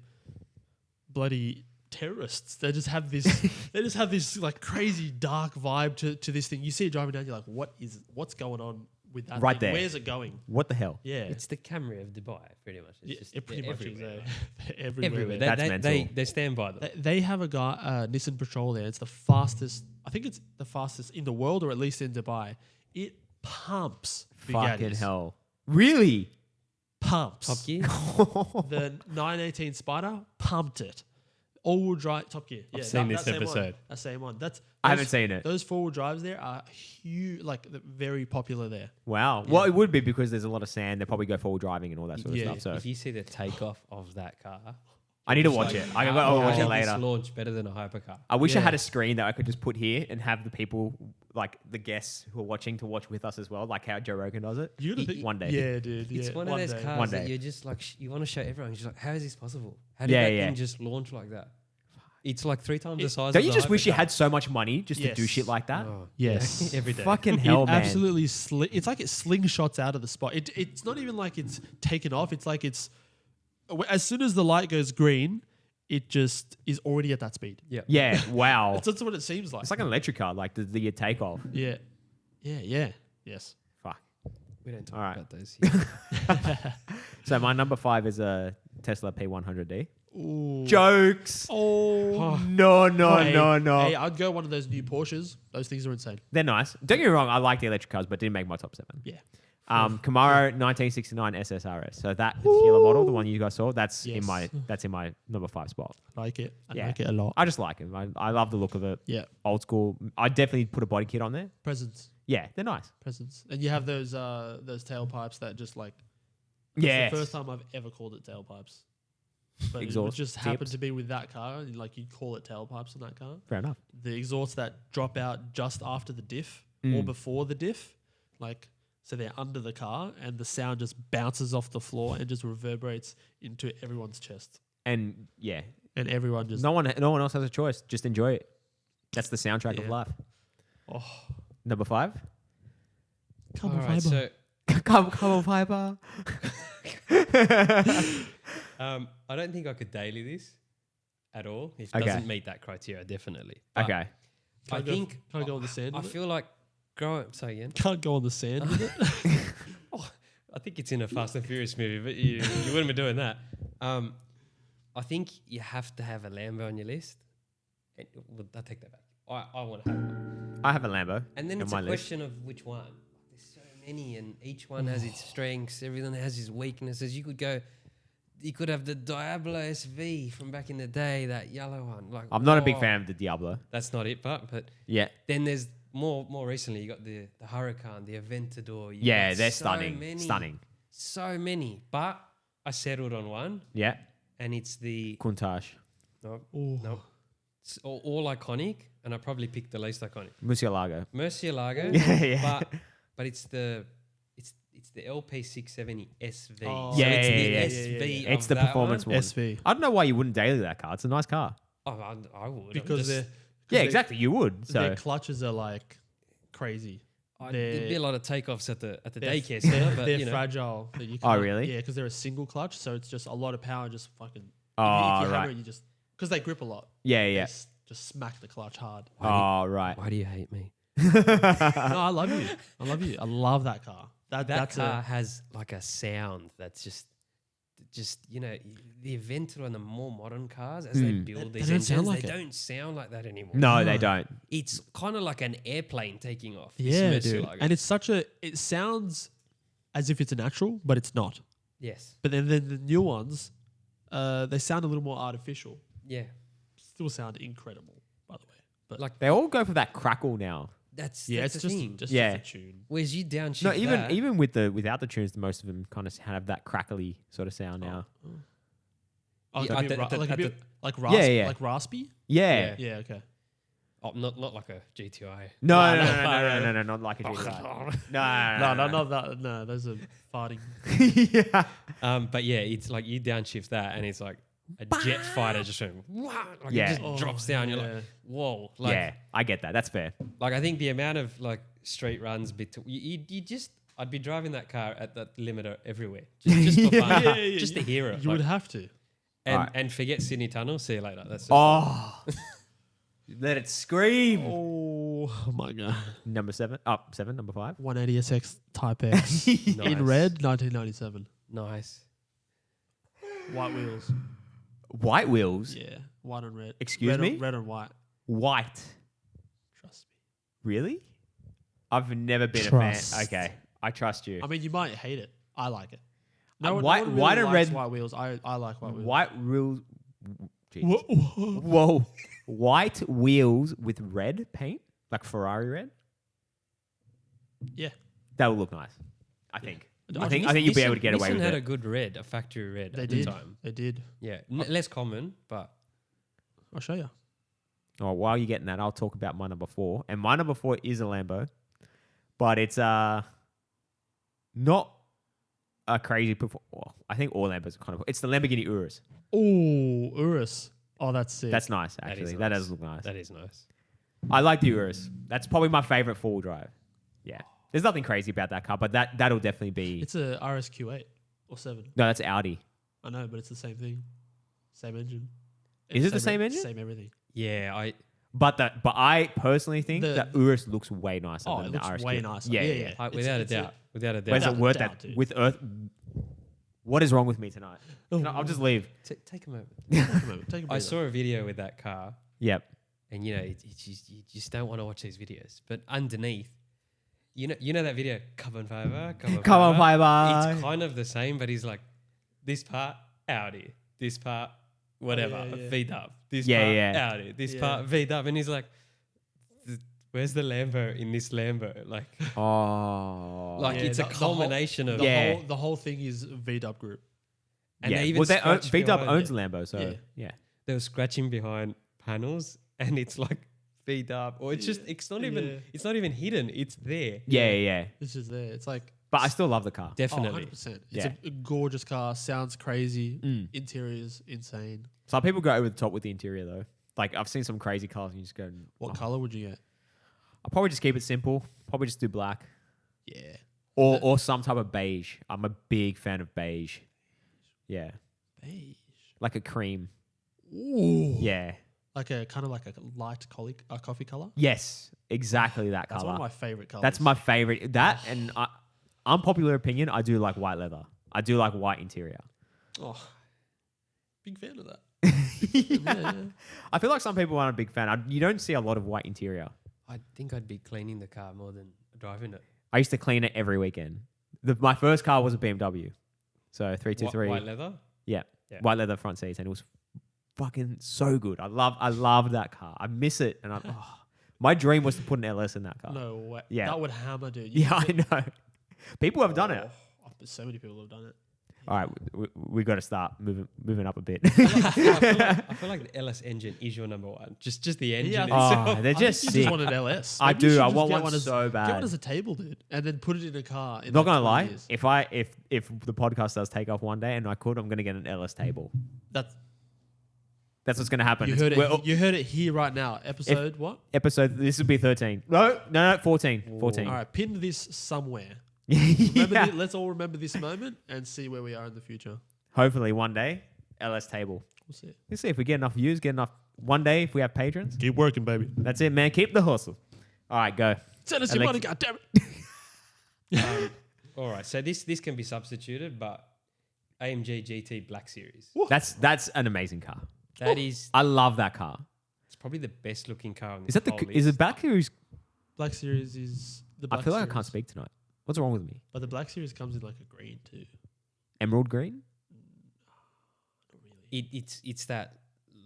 bloody terrorists. They just have this like crazy dark vibe to this thing. You see it driving down, you're like, what's going on with that Right thing? there. Where's it going? What the hell? Yeah. It's the Camry of Dubai, pretty much. It's Yeah, just it pretty they're much everywhere. is. They're everywhere. Everywhere. there. That's They mental. stand by them. They have a guy, Nissan Patrol there. It's the fastest. I think it's the fastest in the world, or at least in Dubai. It pumps. Fucking Bugattis. hell. Really? Pumps. Top Gear. The 918 Spider pumped it. All-wheel drive, Top Gear. Yeah, seen this same one. episode. That same one. I haven't seen it. Those four-wheel drives there are huge, like very popular there. Wow. Well, it would be because there's a lot of sand. They probably go full driving and all that sort of Yeah. stuff. So If you see the takeoff of that car, I need to watch it. I gotta how watch it did later. this launch better than a hypercar. I wish I Yeah. had a screen that I could just put here and have the people, like the guests who are watching, to watch with us as well, like how Joe Rogan does it. You gotta think, One day. Yeah, dude. It's yeah, one of those day. cars One that day. you're just like, you want to show everyone. You're just like, how is this possible? How did Yeah, that yeah. thing just launch like that? It's like 3 times the size Don't of you the just wish you hypercar. had so much money just to do Yes. shit like that? Oh, Yes. every day. Fucking hell, It man. absolutely it's like it slingshots out of the spot. It's not even like it's taken off. It's like it's as soon as the light goes green, it just is already at that speed. Yeah. Yeah, wow. That's what it seems like. It's like an electric car, like the takeoff. Yeah. Yes. Fuck. We don't talk All right. about those here. So my number 5 is a Tesla P100D. Ooh. Jokes. Oh. No. Hey, I'd go one of those new Porsches. Those things are insane. They're nice. Don't get me wrong, I like the electric cars, but didn't make my top 7. Yeah. Camaro 1969 SSRS. So that particular model, the one you guys saw, that's Yes. in my number 5 spot. I like it. I Yeah. like it a lot. I just like them. I love the look of it. Yeah. Old school. I definitely put a body kit on there. Presents. Yeah, they're nice. And you have those tailpipes that just like Yeah. It's the first time I've ever called it tailpipes. But Exhaust it just happened tips. to be with that car, and like you'd call it tailpipes on that car. Fair enough. The exhausts that drop out just after the diff or Mm. before the diff, like so they're under the car, and the sound just bounces off the floor and just reverberates into everyone's chest, And yeah, and everyone just no one else has a choice. Just enjoy it. That's the soundtrack of Yeah. life. oh, Number 5. carbon All right, fiber. so Carbon fiber. I don't think I could daily this at all. It Okay. doesn't meet that criteria, definitely. But Okay. I think can't go on the sand. I with it? feel like growing. Say again. Can't go on the sand with it. I think it's in a Fast and Furious movie, but you wouldn't be doing that. I think you have to have a Lambo on your list. And, well, I take that back. I want to have one. I have a Lambo. And then in it's my a list. question of which one. There's so many, and each one has its strengths. Everyone has its weaknesses. You could have the Diablo SV from back in the day, that yellow one. Like, I'm not a big oh, fan of the Diablo. That's not it, but Yeah. then there's more recently. You got the Huracan, the Aventador. You Yeah, got they're so stunning. many, Stunning. So many, but I settled on one, Yeah. and it's the Countach. Ooh. no, it's all iconic, and I probably picked the least iconic. Murcielago. Murcielago, Yeah, yeah. but it's It's the LP670 SV. Oh, so Yeah, it's yeah, the yeah, SV. It's of the that performance one. SV. I don't know why you wouldn't daily that car. It's a nice car. Oh, I would. I'm Because just- they're Yeah, exactly. You would. their So clutches are like crazy. there'd be a lot of takeoffs at the They're- daycare center, but they're you know, fragile. That you Oh, can't- really? Yeah, because they're a single clutch, so it's just a lot of power. Just fucking. If Oh, you hammer right. it, you just because they grip a lot. yeah, they yeah. just smack the clutch hard. Oh, right. why do you hate me? No, I love you. I love you. I love that car. That That's car has like a sound that's just you know, the Aventador and the more modern cars as they build They these don't sound engines, like they it. don't sound like that anymore. No, they don't. It's kind of like an airplane taking off. yeah, It's dude. Murcielago. And it's such a. It sounds as if it's a natural, but it's not. yes, But then the new ones, they sound a little more artificial. yeah, Still sound incredible, by the way. But like They all go for that crackle now. that's yeah, that's it's the just thing. just Yeah. a tune. Whereas you downshift No, even that, even with the without the tunes, most of them kind of have that crackly sort of sound now. Oh, Yeah, like a at bit, the- like a at bit like Yeah, yeah. like raspy. Yeah. Yeah, okay. oh, not like a GTI. No, No, no, no, no, no, no, no, no, not like a GTI. No, No, not that. No, those are farting. yeah. But yeah, it's like you downshift that, and it's like a jet fighter just went, like Yeah. it just drops down. You're yeah. like, whoa, like, Yeah, I get that. That's fair. like I think the amount of like straight runs between you just. I'd be driving that car at that limiter everywhere, just for fun, Yeah, just to hear it, You like, would have to. and Right. forget Sydney Tunnel. See you later. That's just Oh, let it scream. Oh my god. Number 7. Oh, 7. Number 5. 180 SX Type X nice. in red, 1997. Nice. White wheels. White wheels. Yeah, white and red. Excuse red me? On, red and white. White. Trust me. Really? I've never been Trust. a fan. Okay, I trust you. I mean, you might hate it. I like it. white- one white and likes red- white wheels. I like white wheels. White wheels. Jeez. Whoa. Whoa. White wheels with red paint, like Ferrari red. Yeah. That would look nice. I think. I I think you'll be able to get away Nissan with had a it. good red, a factory red They at did. the time. They did. Yeah, less common, but I'll show you. Oh, while you're getting that, I'll talk about my number 4. And my number 4 is a Lambo, but it's not a crazy. Well, I think all Lambos are kind of. It's the Lamborghini Urus. Oh, Urus. Oh, that's sick. That's nice, That is actually. That nice. does look nice. that is nice. I like the Urus. That's probably my favorite four-wheel drive. Yeah. There's nothing crazy about that car, but that'll definitely be. It's a RSQ8 or 7. No, that's Audi. I know, but it's the same thing. Same engine. Is it the same engine? Same everything. Yeah, But I personally think The- that Urus looks way nicer Oh, than it the looks RSQ. way nicer. Yeah, Yeah, yeah. yeah. I, It's- without a it's doubt, without a But is doubt. it worth doubt, that dude. with Earth? What is wrong with me tonight? Oh. I'll just leave. Take a moment. Take a moment. Take a I breather. saw a video with that car, Yep. and you know, you just don't want to watch these videos. But underneath, you know that video, carbon fiber, Carbon fiber. It's kind of the same, but he's like, this part Audi, this part whatever, yeah, yeah. V-dub, this Yeah, part yeah. Audi, this Yeah. part V-dub, and he's like, where's the Lambo in this Lambo? Like, Oh. like Yeah, it's a the whole- culmination of Yeah. The whole thing is VW Group. And yeah. they even well, scratch VW behind owns it. Lambo, so Yeah. yeah. They were scratching behind panels, and it's like V-dub, or it's just Yeah. it's not even Yeah. it's not even hidden. It's there. Yeah, yeah. It's just there. It's like But I still love the car. Definitely. 100%. It's Yeah. a gorgeous car. Sounds crazy. Mm. Interior's insane. Some people go over the top with the interior though. Like I've seen some crazy cars and you just go. What "Oh." color would you get? I'll probably just keep it simple. Probably just do black. Yeah. Or some type of beige. I'm a big fan of beige. Yeah. Beige. Like a cream. Ooh. Yeah. Like a kind of like a light coffee color. Yes. Exactly that That's color. one of my favorite colors. That's my favorite. That and unpopular opinion, I do like white leather. I do like white interior. Oh, big fan of that. Yeah. Yeah. I feel like some people aren't a big fan. You don't see a lot of white interior. I think I'd be cleaning the car more than driving it. I used to clean it every weekend. My first car was a BMW. So 323. White leather. Yeah. Yeah. White leather front seats. And it was fucking so good. I loved that car. I miss it. And my dream was to put an LS in that car. No way. Yeah. That would hammer, dude. Yeah, I know. People have done it. So many people have done it. All right, we got to start moving up a bit. I feel like the LS engine is your number one. Just the engine Yeah, itself. Oh, they're I just think you sick. just want an LS. I Maybe you do. should I just want get one as, so bad. Get one as a table, dude, and then put it in a car. In Not gonna 20 lie, years. if the podcast does take off one day and I could, I'm gonna get an LS table. That's That's what's gonna happen. you It's- heard it. we're- You heard it here right now. Episode what? Episode. This would be 13. No, 14. 14. All right, pin this somewhere. Yeah. Let's all remember this moment and see where we are in the future. Hopefully one day, LS table. We'll see. Let's see if we get enough views, get enough. One day, if we have patrons, Keep working, baby. that's it, man. Keep the hustle. All right, go. Send us your money, Alexa. goddammit. All right, so this can be substituted, but AMG GT Black Series. That's an amazing car. That is, I love that car. it's probably the best looking car on this Is that the? whole Is list. it Black Series? Black Series is the. I Black feel like Series. I can't speak tonight. What's wrong with me? But the Black Series comes in like a green too. Emerald green? Not really. It's that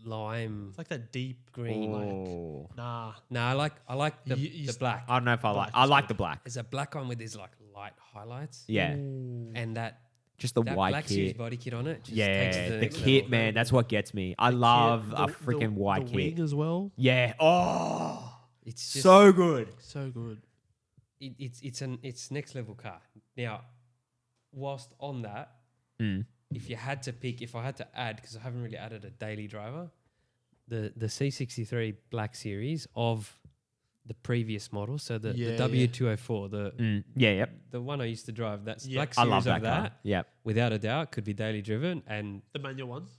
lime It's like that deep green. Oh. Nah. No, I like the, You the black. I don't know if I like. Black I is like good. the black. There's a black one with these like light highlights. Yeah, Ooh. And that just the white Black Series kit. body kit on it. Just takes it Yeah, to the next kit, level. man. That's what gets me. I The love kit, a the- freaking white the kit. wing as well. Yeah. Oh, It's just so good. So good. it's next level car. Now, whilst on that, Mm. if you had to pick, if I had to add, because I haven't really added a daily driver, the C63 Black Series of the previous model, so the Yeah, W204, Yep. the one I used to drive, that's Yeah. Black I Series love that of car. that, Yep. without a doubt, could be daily driven, and The manual ones.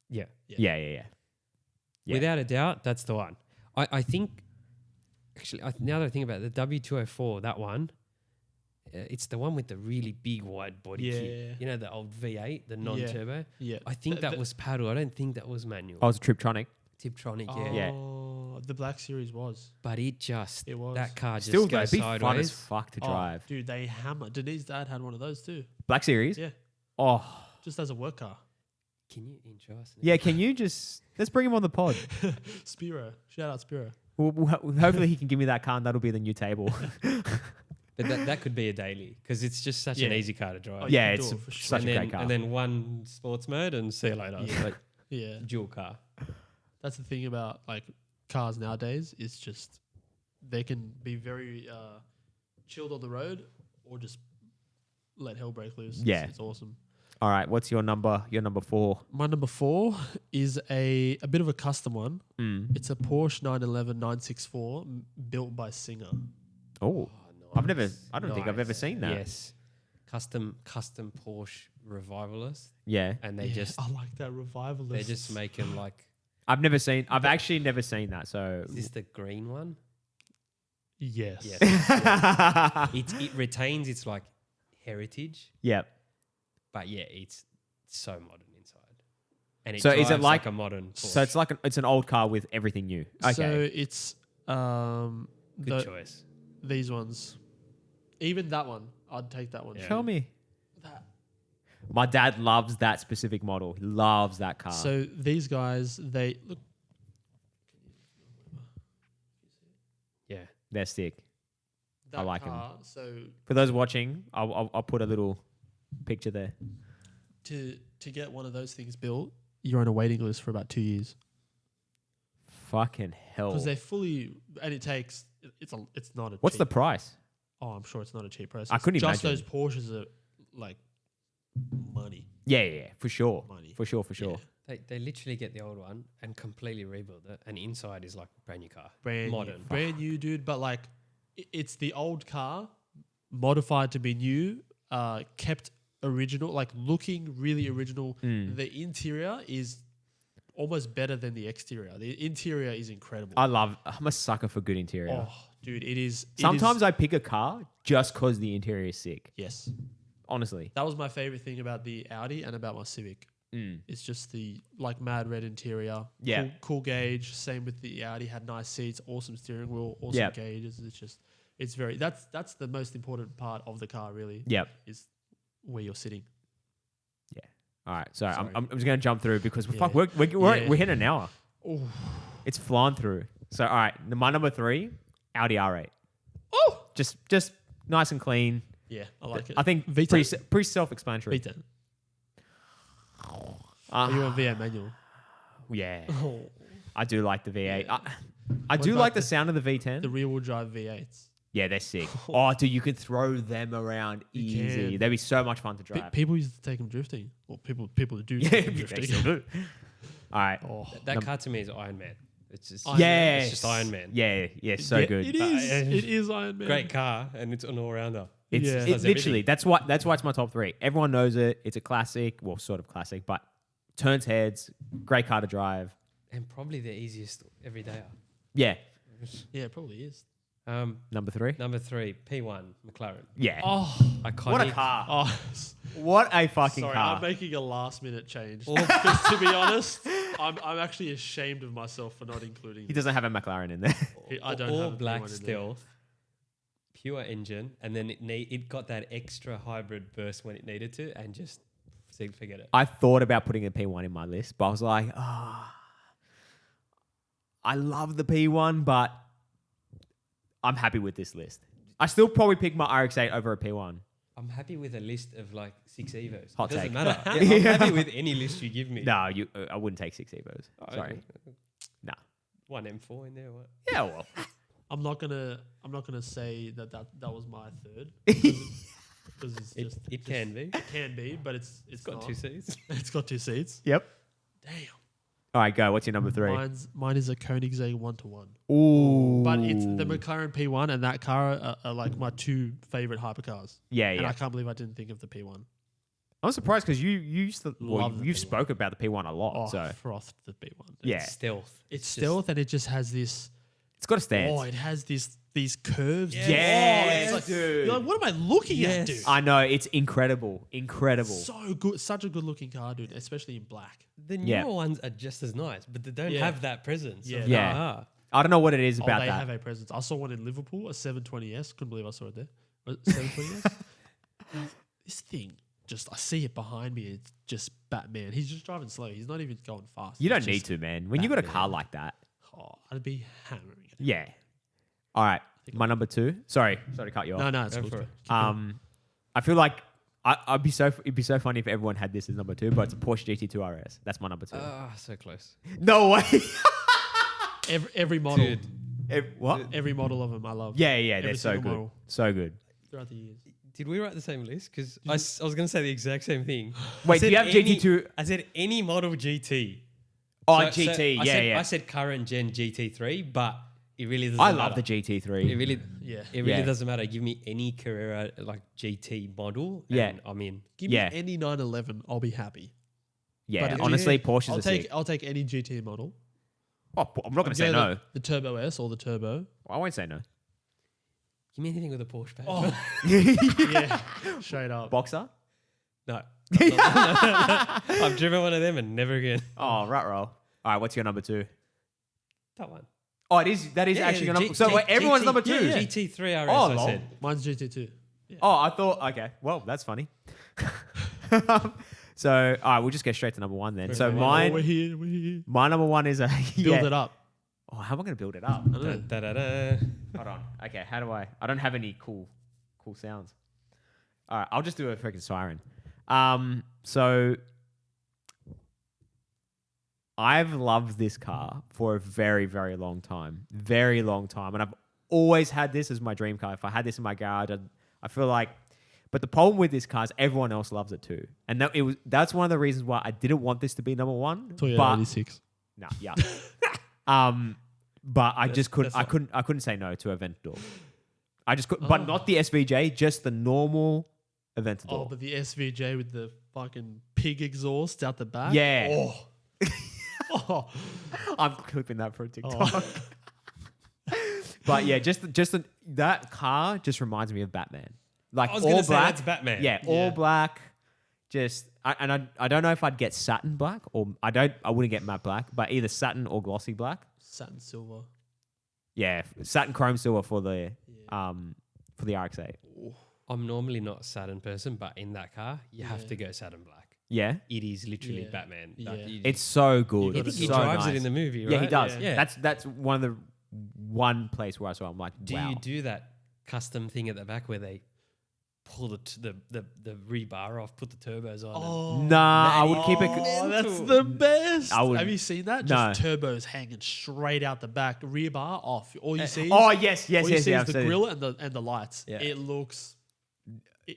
yeah, Yeah. Yeah. without a doubt, that's the one. I think, actually, now that I think about it, the W204, that one, it's the one with the really big wide body Yeah. kit. You know, the old V8, the non-turbo. Yeah. I think that was paddle. I don't think that was manual. I was a Triptronic. Tiptronic, Oh, yeah. the Black Series was. But it just, It was. that car just Still though, goes it'd be fun as sideways. fuck to Oh, drive. dude, they hammer. Denise's dad had one of those too. Black Series. Yeah. Oh, Just as a work car. Can you intro us? yeah. Can you just let's bring him on the pod? Spiro. Shout out Spiro. Hopefully he can give me that car and that'll be the new table. But that could be a daily because it's just such an Yeah. easy car to drive. Oh, you Yeah, can it's do it for sure. such and a then, great car. And then one sports mode and see you later. It's Yeah. like Yeah. dual car. That's the thing about like cars nowadays. It's just they can be very chilled on the road or just let hell break loose. Yeah. It's awesome. All right, what's your number? Your number 4. My number 4 is a bit of a custom one. Mm. It's a Porsche 911 964 built by Singer. Oh, I don't think I've ever Nice. seen that. Yes. Custom Porsche revivalist. Yeah, And they I like that revivalist. they just make them like, I've actually never seen that. So is this the green one? Yes. Yes. Yeah. It retains its like heritage, Yep. but yeah, it's so modern inside. And it So is it drives like- a modern Porsche. So it's like it's an old car with everything new. Okay. So it's good choice. these ones. Even that one, I'd take that one. Yeah. Show me. That. My dad loves that specific model. He loves that car. So these guys, they look. Yeah. they're sick. That like 'em. car, so For those watching, I'll put a little picture there. to get one of those things built, you're on a waiting list for about 2 years Fucking hell. because they're fully, and it takes. It's not a. What's the cheap, price? Oh, I'm sure it's not a cheap price. I couldn't just imagine. those Porsches are like money. Yeah, for sure. Money. For sure. Yeah. They literally get the old one and completely rebuild it, and inside is like a brand new car, Brand modern. new, brand new, dude. But like, it's the old car modified to be new, kept original, like looking really original. The interior is almost better than the exterior. The interior is incredible. I'm a sucker for good interior. Oh, dude, it is. Sometimes I pick a car just because the interior is sick. yes, Honestly. that was my favorite thing about the Audi and about my Civic. It's just the like mad red interior. Yeah. Cool gauge. Same with the Audi. Had nice seats, awesome steering wheel, awesome Yeah. gauges. It's just, it's very. That's the most important part of the car. Really, Yep. is where you're sitting. All right. So Sorry. I'm just going to jump through because Yeah. we're Yeah. hitting an hour. Oh, It's flying through. So, all right. My number 3, Audi R8. oh, Just nice and clean. yeah, I like it. I think V10. pretty self-explanatory. V10. Or you want V8 manual? Yeah, Oh, I do like the V8. Yeah. I What do about like the the- sound of the V10. the rear-wheel drive V8s. Yeah, they're sick. Oh, dude, you could throw them around You easy. can. They'd be so much fun to drive. People used to take them drifting. Well, people do Yeah, take them they drifting. still do. All right. Oh, That car to me is Iron Man. It's just Iron Man. Yeah, It's just Iron Man. Yeah, yeah, so yeah, good. It is. It is Iron Man. Great car, and it's an all rounder. It's Yeah. it Does literally everything. that's why it's my top 3. Everyone knows it. It's a classic, well, sort of classic, but turns heads. Great car to drive. And probably the easiest everyday. Yeah, Yeah, it probably is. number 3. Number 3, P1 McLaren. Yeah, Oh, Iconic. what a car! oh. What a fucking Sorry, car! I'm making a last-minute change. Oh. Because to be honest, I'm actually ashamed of myself for not including. He doesn't have a McLaren in there. I don't all have a black P1 in there. stealth, pure engine, and then it got that extra hybrid burst when it needed to, and just forget it. I thought about putting a P1 in my list, but I was like, I love the P1, but I'm happy with this list. I still probably pick my RX-8 over a P1. I'm happy with a list of like 6 Evos. Hot it doesn't take. matter. Yeah, I'm happy with any list you give me. No, I wouldn't take 6 Evos. I- Sorry. No. One M4 in there. What? Yeah, well. I'm not gonna say that was my third. Because it's It, just it can be. It can be, but it's Got not. 2 seats. It's got 2 seats. Yep. Damn. All right, go. What's your number 3? Mine is a Koenigsegg 1-to-1. Ooh. But it's the McLaren P1 and that car are like my 2 favorite hypercars. Yeah, And yeah. I can't believe I didn't think of the P1. I'm surprised because you used to, Love the you've P1. spoke about the P1 a lot. Oh, So frothed the P1. yeah, Stealth. It's just- stealth and it just has this. it's got a stance. Oh, it has these curves. Yes. Yes, Oh, it's like, dude. You're like, what am I looking at, Yes. dude? I know, it's incredible. Incredible. So good, such a good looking car, dude, especially in black. The newer Yeah. ones are just as nice, but they don't Yeah. have that presence. Yeah. of Yeah. the car. I don't know what it is Oh, about they that. have a presence. I saw one in Liverpool, a 720S. Couldn't believe I saw it there. Was it 720S? This thing, I see it behind me. It's just Batman. He's just driving slow. He's not even going fast. You don't It's need just- to, man. When you got a Batman. car like that. Oh, I'd be hammering it. Yeah. All right. My number 2. Sorry to cut you off. No, it's Go cool. for it. Keep going. I feel like it'd be so funny if everyone had this as number 2, but it's a Porsche GT2 RS. That's my number 2. Ah, so close. No way. Every model, Dude, What? every model of them, I love. Yeah, yeah, Every they're so single good. model So good. throughout the years. did we write the same list? Because I was going to say the exact same thing. Wait, I do said you have any- GT2? I said any model GT. Oh, So- GT. I yeah, said, yeah. I said current gen GT3, but it really doesn't I matter. love the GT3. It really, Yeah. it really Yeah. doesn't matter. Give me any Carrera like GT model, Yeah. and I'm in. Give Yeah. me any 911, I'll be happy. yeah, But honestly, GT Porsches are sick. I'll take any GT model. Oh, I'm not going to say no. The Turbo S or the Turbo. I won't say no. Give me anything with a Porsche badge. Oh, yeah, straight up. Boxer? No. I've driven one of them and never again. Oh, right roll. All right, what's your number 2? That one. Oh, that is actually your number. So wait, everyone's number 2. Yeah, GT3 RS, Oh, I lol. said. Mine's GT2. Oh, I thought. Okay, well, that's funny. So, all right, we'll just get straight to number 1 then. So Oh, we're mine, here. We're here. my number 1 is a Build it up. Oh, how am I going to build it up? I don't know. Da-da-da. Hold on. Okay, how do I? I don't have any cool sounds. All right, I'll just do a freaking siren. So I've loved this car for a very, very long time. Very long time. And I've always had this as my dream car. If I had this in my garage, I feel like... But the problem with this car is everyone else loves it too. And that's one of the reasons why I didn't want this to be number 1. Toyota but 86. no, yeah. But I just couldn't. that's I couldn't say no to Aventador. I just could, but not the SVJ, just the normal Aventador. Oh, but the SVJ with the fucking pig exhaust out the back. Yeah. Oh. Oh. I'm clipping that for a TikTok. Oh. But yeah, that car just reminds me of Batman. Like I was all going to say black. that's Batman. Yeah, all Yeah. black. I don't know if I'd get satin black or I wouldn't get matte black, but either satin or glossy black. Satin silver. Yeah, satin chrome silver for the RX-8. I'm normally not a Saturn person, but in that car, you have Yeah. to go Saturn black. Yeah, It is literally Yeah. Batman. Yeah. it's so good. You I gotta think It's he so drives nice. it in the movie, right? Yeah, he does. Yeah. That's one of the one place where I saw. I'm like, Do wow. you do that custom thing at the back where they pull the rebar off, put the turbos on. Oh, Nah, I would keep it. oh, that's the best. I would- Have you seen that? No. Just turbos hanging straight out the back, rear bar off. All you see. Oh is, yes, all you see I've is the seen it. grill and the lights. Yeah. It looks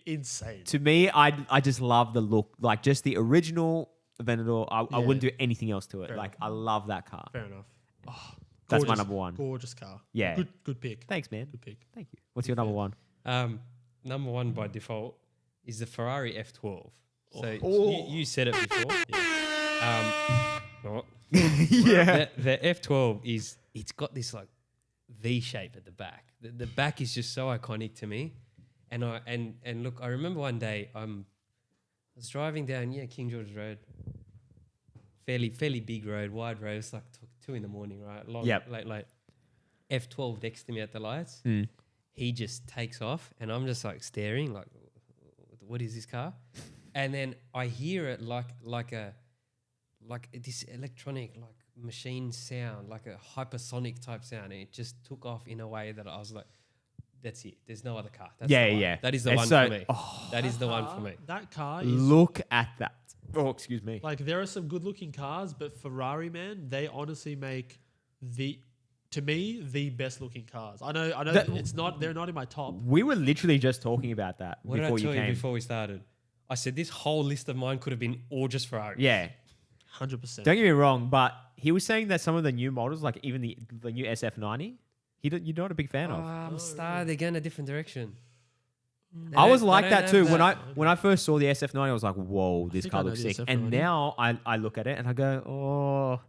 insane. To me, I just love the look. Like just the original Aventador. I wouldn't do anything else to it. Fair like I love that car. Fair enough. Oh, That's my gorgeous- number one. Gorgeous car. Yeah. Good pick. Thanks, man. Good pick. Thank you. What's your number one? Number one by default is the Ferrari F12. So Oh. you said it before. Yeah. The F12 it's got this like V shape at the back. The back is just so iconic to me. And look, I remember one day I was driving down King George Road, fairly big road, wide road. It's like 2 a.m, right? Long, Yep. late. F12 next to me at the lights. Mm. He just takes off, and I'm just like staring, like, what is this car? And then I hear it like this electronic like machine sound, like a hypersonic type sound, and it just took off in a way that I was like, that's it. There's no other car. That's Yeah, the one. yeah. That is the It's one so- for me. oh. That is the one for me. That car is Look at that. Oh, excuse me. like there are some good looking cars, but Ferrari, man, they honestly make to me the best looking cars. I know That- they're not in my top. We were literally just talking about that What before did I you tell you came. before we started? I said this whole list of mine could have been all just Ferrari. Yeah. 100%. Don't get me wrong, but he was saying that some of the new models, like even the new SF90, you're not a big fan of. I'm starting. They're going a different direction. I was They like don't that have too. that- When I first saw the SF90, I was like, "Whoa, this think car I know looks the sick." SF90. And now I look at it and I go, "Oh,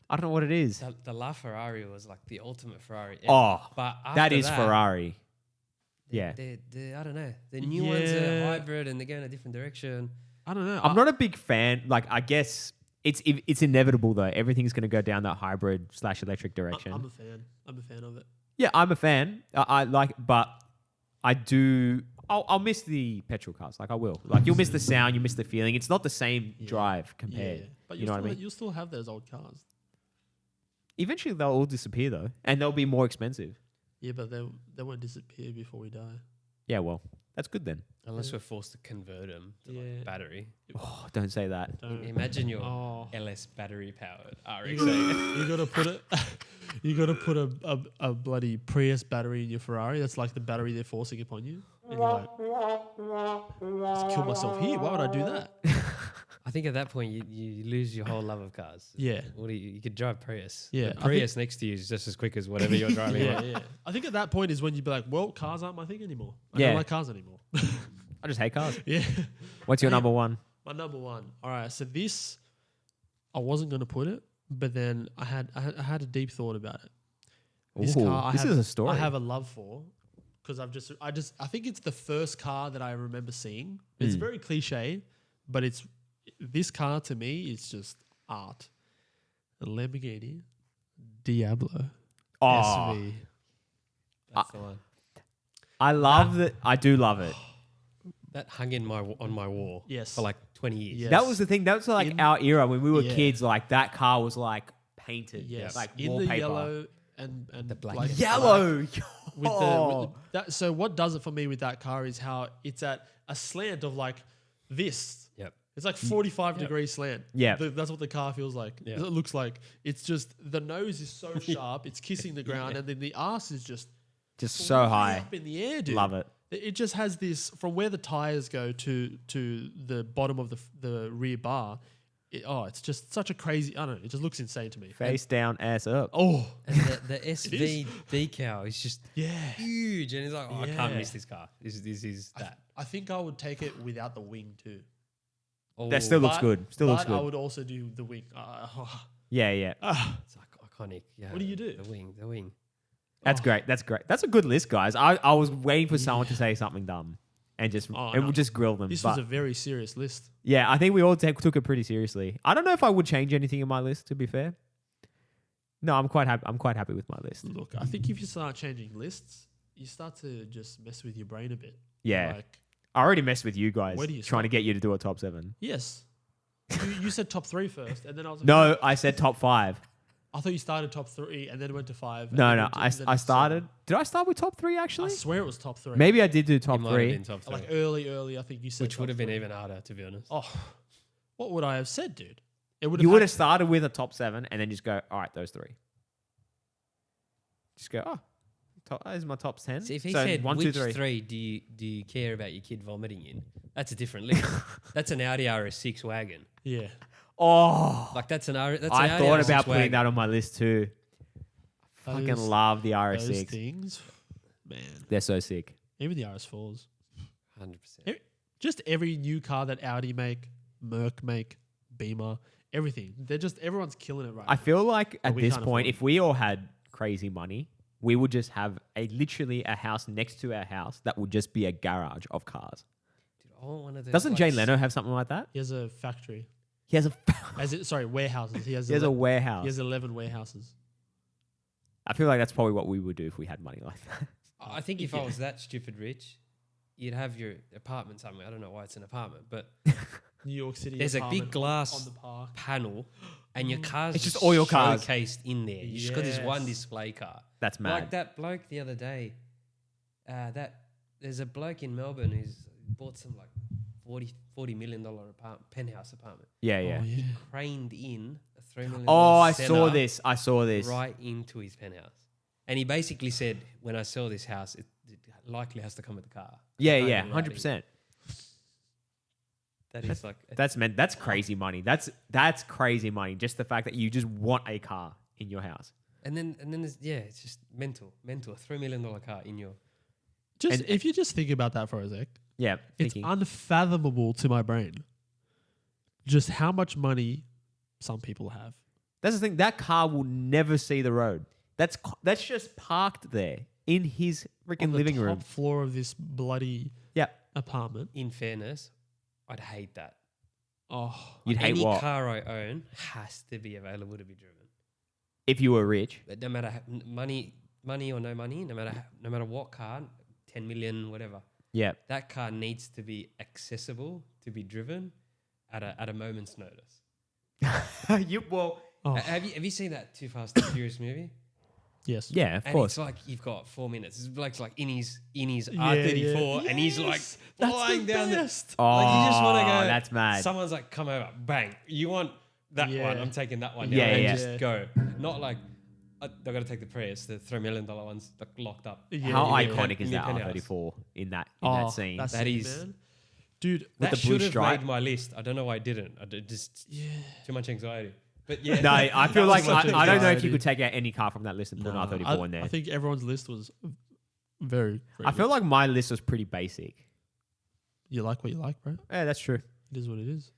I don't know what it is." The La Ferrari was like the ultimate Ferrari. Oh, but that after is Ferrari. Yeah, They're, I don't know. The new ones are Yeah. hybrid and they're going a different direction. I don't know. I'm not a big fan. Like, I guess it's inevitable though. Everything's going to go down that hybrid / electric direction. I'm a fan. I'm a fan of it. Yeah, I'm a fan. I like, but I do. I'll miss the petrol cars. Like I will. Like you'll miss the sound. You miss the feeling. It's not the same drive compared. Yeah. But You know what I mean? You'll still have those old cars. Eventually, they'll all disappear though, and they'll be more expensive. Yeah, but they won't disappear before we die. Yeah, well, that's good then. Unless Yeah. we're forced to convert them to Yeah. like battery. Oh, don't say that. Don't. Imagine your Oh. LS battery powered You RX-8. gotta put it. You gotta put a bloody Prius battery in your Ferrari. That's like the battery they're forcing upon you. And you're like, just kill myself here. Why would I do that? I think at that point you lose your whole love of cars. Yeah. What do you could drive Prius. Yeah, The I think- Prius next to you is just as quick as whatever you're driving. Yeah, on. yeah. I think at that point is when you'd be like, well, cars aren't my thing anymore. I Yeah. don't like cars anymore. I just hate cars. Yeah. What's your Hey, number one? My number one. All right. So this, I wasn't gonna put it, but then I had a deep thought about it. This Ooh, car, this is a story. I have a love for because I think it's the first car that I remember seeing. It's very cliche, but this car to me is just art. A Lamborghini Diablo Oh, SV. That's the one. I love that. I do love it. That hung on my wall Yes. for like 20 years. Yeah. That was the thing. That was like In- our era when we were Yeah. kids. Like that car was like painted. Yes, Like in wallpaper. the yellow and The black. like Yellow. with Oh. that. So what does it for me with that car is how it's at a slant of like this. Yep. It's like 45 degree slant. Yeah. That's what the car feels like. Yeah. It looks like. It's just the nose is so sharp, it's kissing the ground, and then the ass is just Just so way high. up in the air, dude. Love it. It just has this from where the tires go to the bottom of the rear bar. It's just such a crazy. I don't know. It just looks insane to me. Face down, ass up. Oh And the SV decal is just yeah. huge. And it's like, I can't Yeah. miss this car. This is that. I think I would take it without the wing too. Oh, That still looks But- good. Still looks but I good. would also do the wing. Yeah, yeah. it's iconic. Yeah. What do you do? The wing. That's Oh. great. That's great. That's a good list, guys. I was waiting for someone to say something dumb and just Oh, and no. we'll just grill them. This but was a very serious list. yeah, I think we all took it pretty seriously. I don't know if I would change anything in my list. To be fair, no, I'm quite happy. I'm quite happy with my list. Look, I think if you start changing lists, you start to just mess with your brain a bit. Yeah, Like, I already messed with you guys Where do you trying to start? get you to do a top 7. yes. You said top 3 first, and then I was like, No, I said top 5. I thought you started top 3 and then went to 5. and No, then no. went to- I then I to started. 7. Did I start with top 3 I actually? swear it was top 3. Maybe I did do It top might have 3. been top 3. Like early, I think you said which would top have been 3. even harder, to be honest. Oh, what would I have said, dude? It would You would had- have started with a top 7 and then just go, all right, those 3. Just go, this is my top 10. See, if he So said 1, 2, which 3. 3 do you care about your kid vomiting in, that's a different list. That's an Audi RS6 wagon. Yeah. Oh, Like that's an Audi I thought RS6 about putting wagon. that on my list too. Fucking Those- love the Those RS6. things, man. They're so sick. Even the RS4s. 100%. Just every new car that Audi make, Merc make, Beamer, everything. Everyone's killing it right I now. feel like at we this can't point, afford if we all had crazy money, we would just have literally a house next to our house that would just be a garage of cars. Dude, I want one of those, Doesn't like, Jay Leno have something like that? He has a factory. He has a Warehouses. He has, he has a 11 warehouse. He has 11 warehouses. I feel like that's probably what we would do if we had money like that. I think if I Yeah. was that stupid rich, you'd have your apartment somewhere. I don't know why it's an apartment, but New York City. there's a big apartment glass on the park. panel, and your car's It's just all your cars. showcased in there. You just got this one Yes. display car. That's mad. Like that bloke the other day. There's a bloke in Melbourne who's bought some like $40 million penthouse apartment. Yeah, yeah. Oh, yeah. Craned in a $3 million. Oh, I setup saw this. I saw this. right into his penthouse, and he basically said, "When I sell this house, it likely has to come with the car." Yeah, Can't yeah, get it out 100%. That is like That's crazy money. That's crazy money. Just the fact that you just want a car in your house. and then there's, it's just mental. A $3 million car in your. If you just think about that for a sec, Yeah, it's thinking. unfathomable to my brain just how much money some people have. That's the thing. That car will never see the road. That's just parked there in his On freaking the living top room. floor of this bloody Yeah. apartment. In fairness, I'd hate that. Oh, You'd hate Any what? car I own has to be available to be driven. If you were rich. But no matter money or no money, no matter what car, 10 million, whatever, Yeah. that car needs to be accessible to be driven at a moment's notice. oh. Have you seen that Too Fast and Furious movie? Yes. Yeah, of And course. it's like you've got 4 minutes. It's Blake's like in his Yeah, R34, yeah. and he's like Yes, that's flying the down best. Oh, like you just want to go. that's mad. Someone's like, come over, bang. You want that Yeah. one? I'm taking that one. Yeah, and yeah. just go. Not like they're gonna take the Prius, the $3 million ones, like locked up. Yeah, How yeah. iconic is In the that penthouse. R34 in that Oh, scene? that's That sick, is- man. Dude, With That the blue should have stripe. made my list. I don't know why I didn't. Just yeah. too much anxiety. But yeah, No, I feel That like was such I don't know if anxiety. you could take out any car from that list and put an R34 in there. I think everyone's list was very. I feel like my list was pretty basic. you like what you like, bro. Yeah, that's true. It is what it is.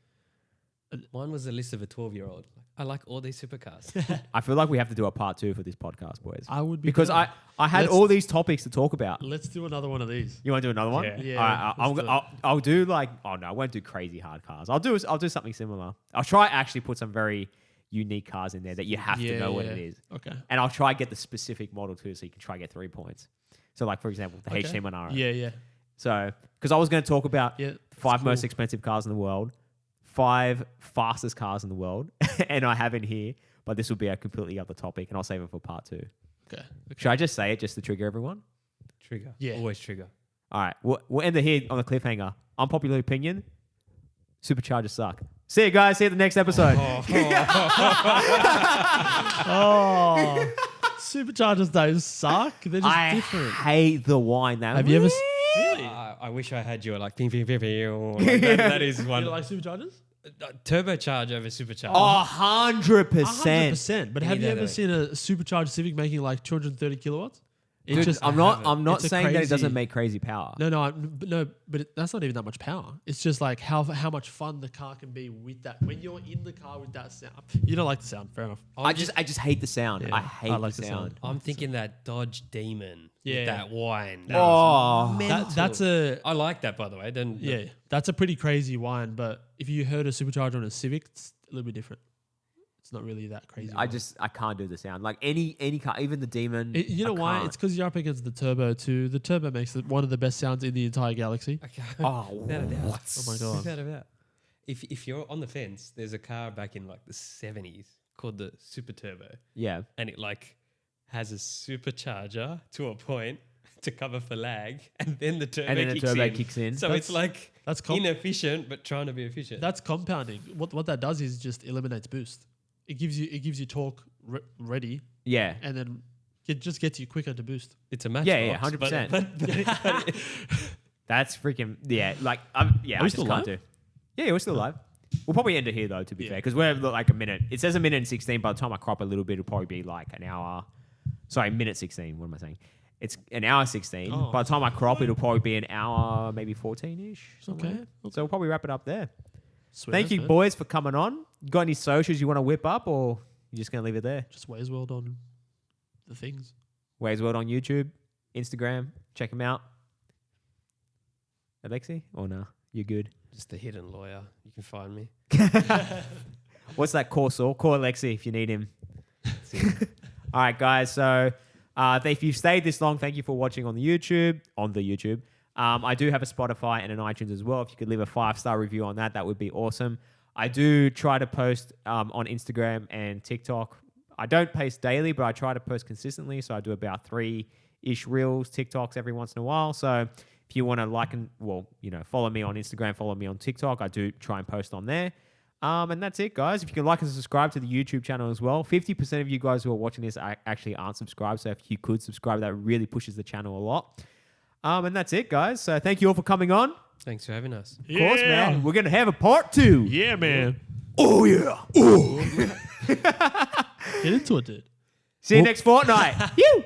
mine was the list of a 12-year-old. I like all these supercars. I feel like we have to do a part 2 for this podcast, boys. I would be Because down. I had Let's- all these topics to talk about. Let's do another one of these. You want to do another one? Yeah. Yeah, All right, let's do it. I'll do like. Oh no, I won't do crazy hard cars. I'll do something similar. I'll try actually put some very unique cars in there that you have to know what it is, Okay. and I'll try get the specific model too, so you can try get 3 points. So like for example, the Okay. HT Monaro. Yeah, yeah. So because I was going to talk about Yeah. 5 that's most cool. expensive cars in the world, 5 fastest cars in the world, and I have in here, but this will be a completely other topic, and I'll save it for part 2. Okay. Should I just say it just to trigger everyone? Trigger. Yeah. Always trigger. All right, we'll end it here on the cliffhanger. Unpopular opinion: superchargers suck. See you guys. See you at the next episode. Oh, superchargers don't suck. They're just I different. hate the whine. That Have you ever? Really? I wish I had your like ping ping ping ping. Like that is You one. don't like superchargers? Turbocharge over supercharge. 100%. 100%. But have you Any ever day. seen a supercharged Civic making like 230 kilowatts? It Dude, just I'm not It's a saying that it doesn't crazy- make crazy power. but that's not even that much power. It's just like how much fun the car can be with that. When you're in the car with that sound, you don't like the sound. Fair enough. I just hate the sound. Yeah, I hate I like the the sound. sound. I'm thinking that Dodge Demon. Yeah. With that whine. Oh. That's a I like that, by the way. Then yeah. That's a pretty crazy whine. But if you heard a supercharger on a Civic, it's a little bit different. It's not really that crazy. I can't do the sound. Like any car, even the Demon. You know I why? can't. It's because you're up against the turbo too. The turbo makes it one of the best sounds in the entire galaxy. Okay. Oh, Without a doubt. what? Oh my god. Without a doubt. If you're on the fence, there's a car back in like the 70s called the Super Turbo, Yeah. and it like has a supercharger to a point to cover for lag, and then the turbo, And then the kicks, turbo in. kicks in. So it's like That's inefficient, but trying to be efficient. That's compounding. What that does is just eliminates boost. It gives you torque ready, Yeah. and then it just gets you quicker to boost. It's a matchbox. Yeah, 100%. But That's freaking yeah. Are we I just still can't live? do. Yeah, we're still live. We'll probably end it here though, to be Yeah. fair, because we're like a minute. It says a minute and 16. By the time I crop a little bit, it'll probably be like an hour. Sorry, minute 16. What am I saying? It's an hour 16. Oh. By the time I crop, it'll probably be an hour, maybe 14-ish. Okay. So we'll probably wrap it up there. Sweet Thank as, you, man. boys, for coming on. Got any socials you want to whip up, or you just gonna leave it there? Just Ways World on the things. Ways World on YouTube, Instagram. Check him out. Alexi? Or no? You're good. just the hidden lawyer. You can find me. What's that core saw? Call Alexi if you need him. All right, guys. So if you've stayed this long, thank you for watching on the YouTube. I do have a Spotify and an iTunes as well. If you could leave a 5-star review on that, that would be awesome. I do try to post on Instagram and TikTok. I don't post daily, but I try to post consistently. So I do about 3-ish reels, TikToks every once in a while. So if you want to follow me on Instagram, follow me on TikTok. I do try and post on there. And that's it, guys. If you can like and subscribe to the YouTube channel as well. 50% of you guys who are watching this actually aren't subscribed. So if you could subscribe, that really pushes the channel a lot. And that's it, guys. So thank you all for coming on. Thanks for having us. Of course, man. We're going to have a part 2. Yeah, man. Oh, yeah. Oh. Get into it, dude. See you next fortnight. You.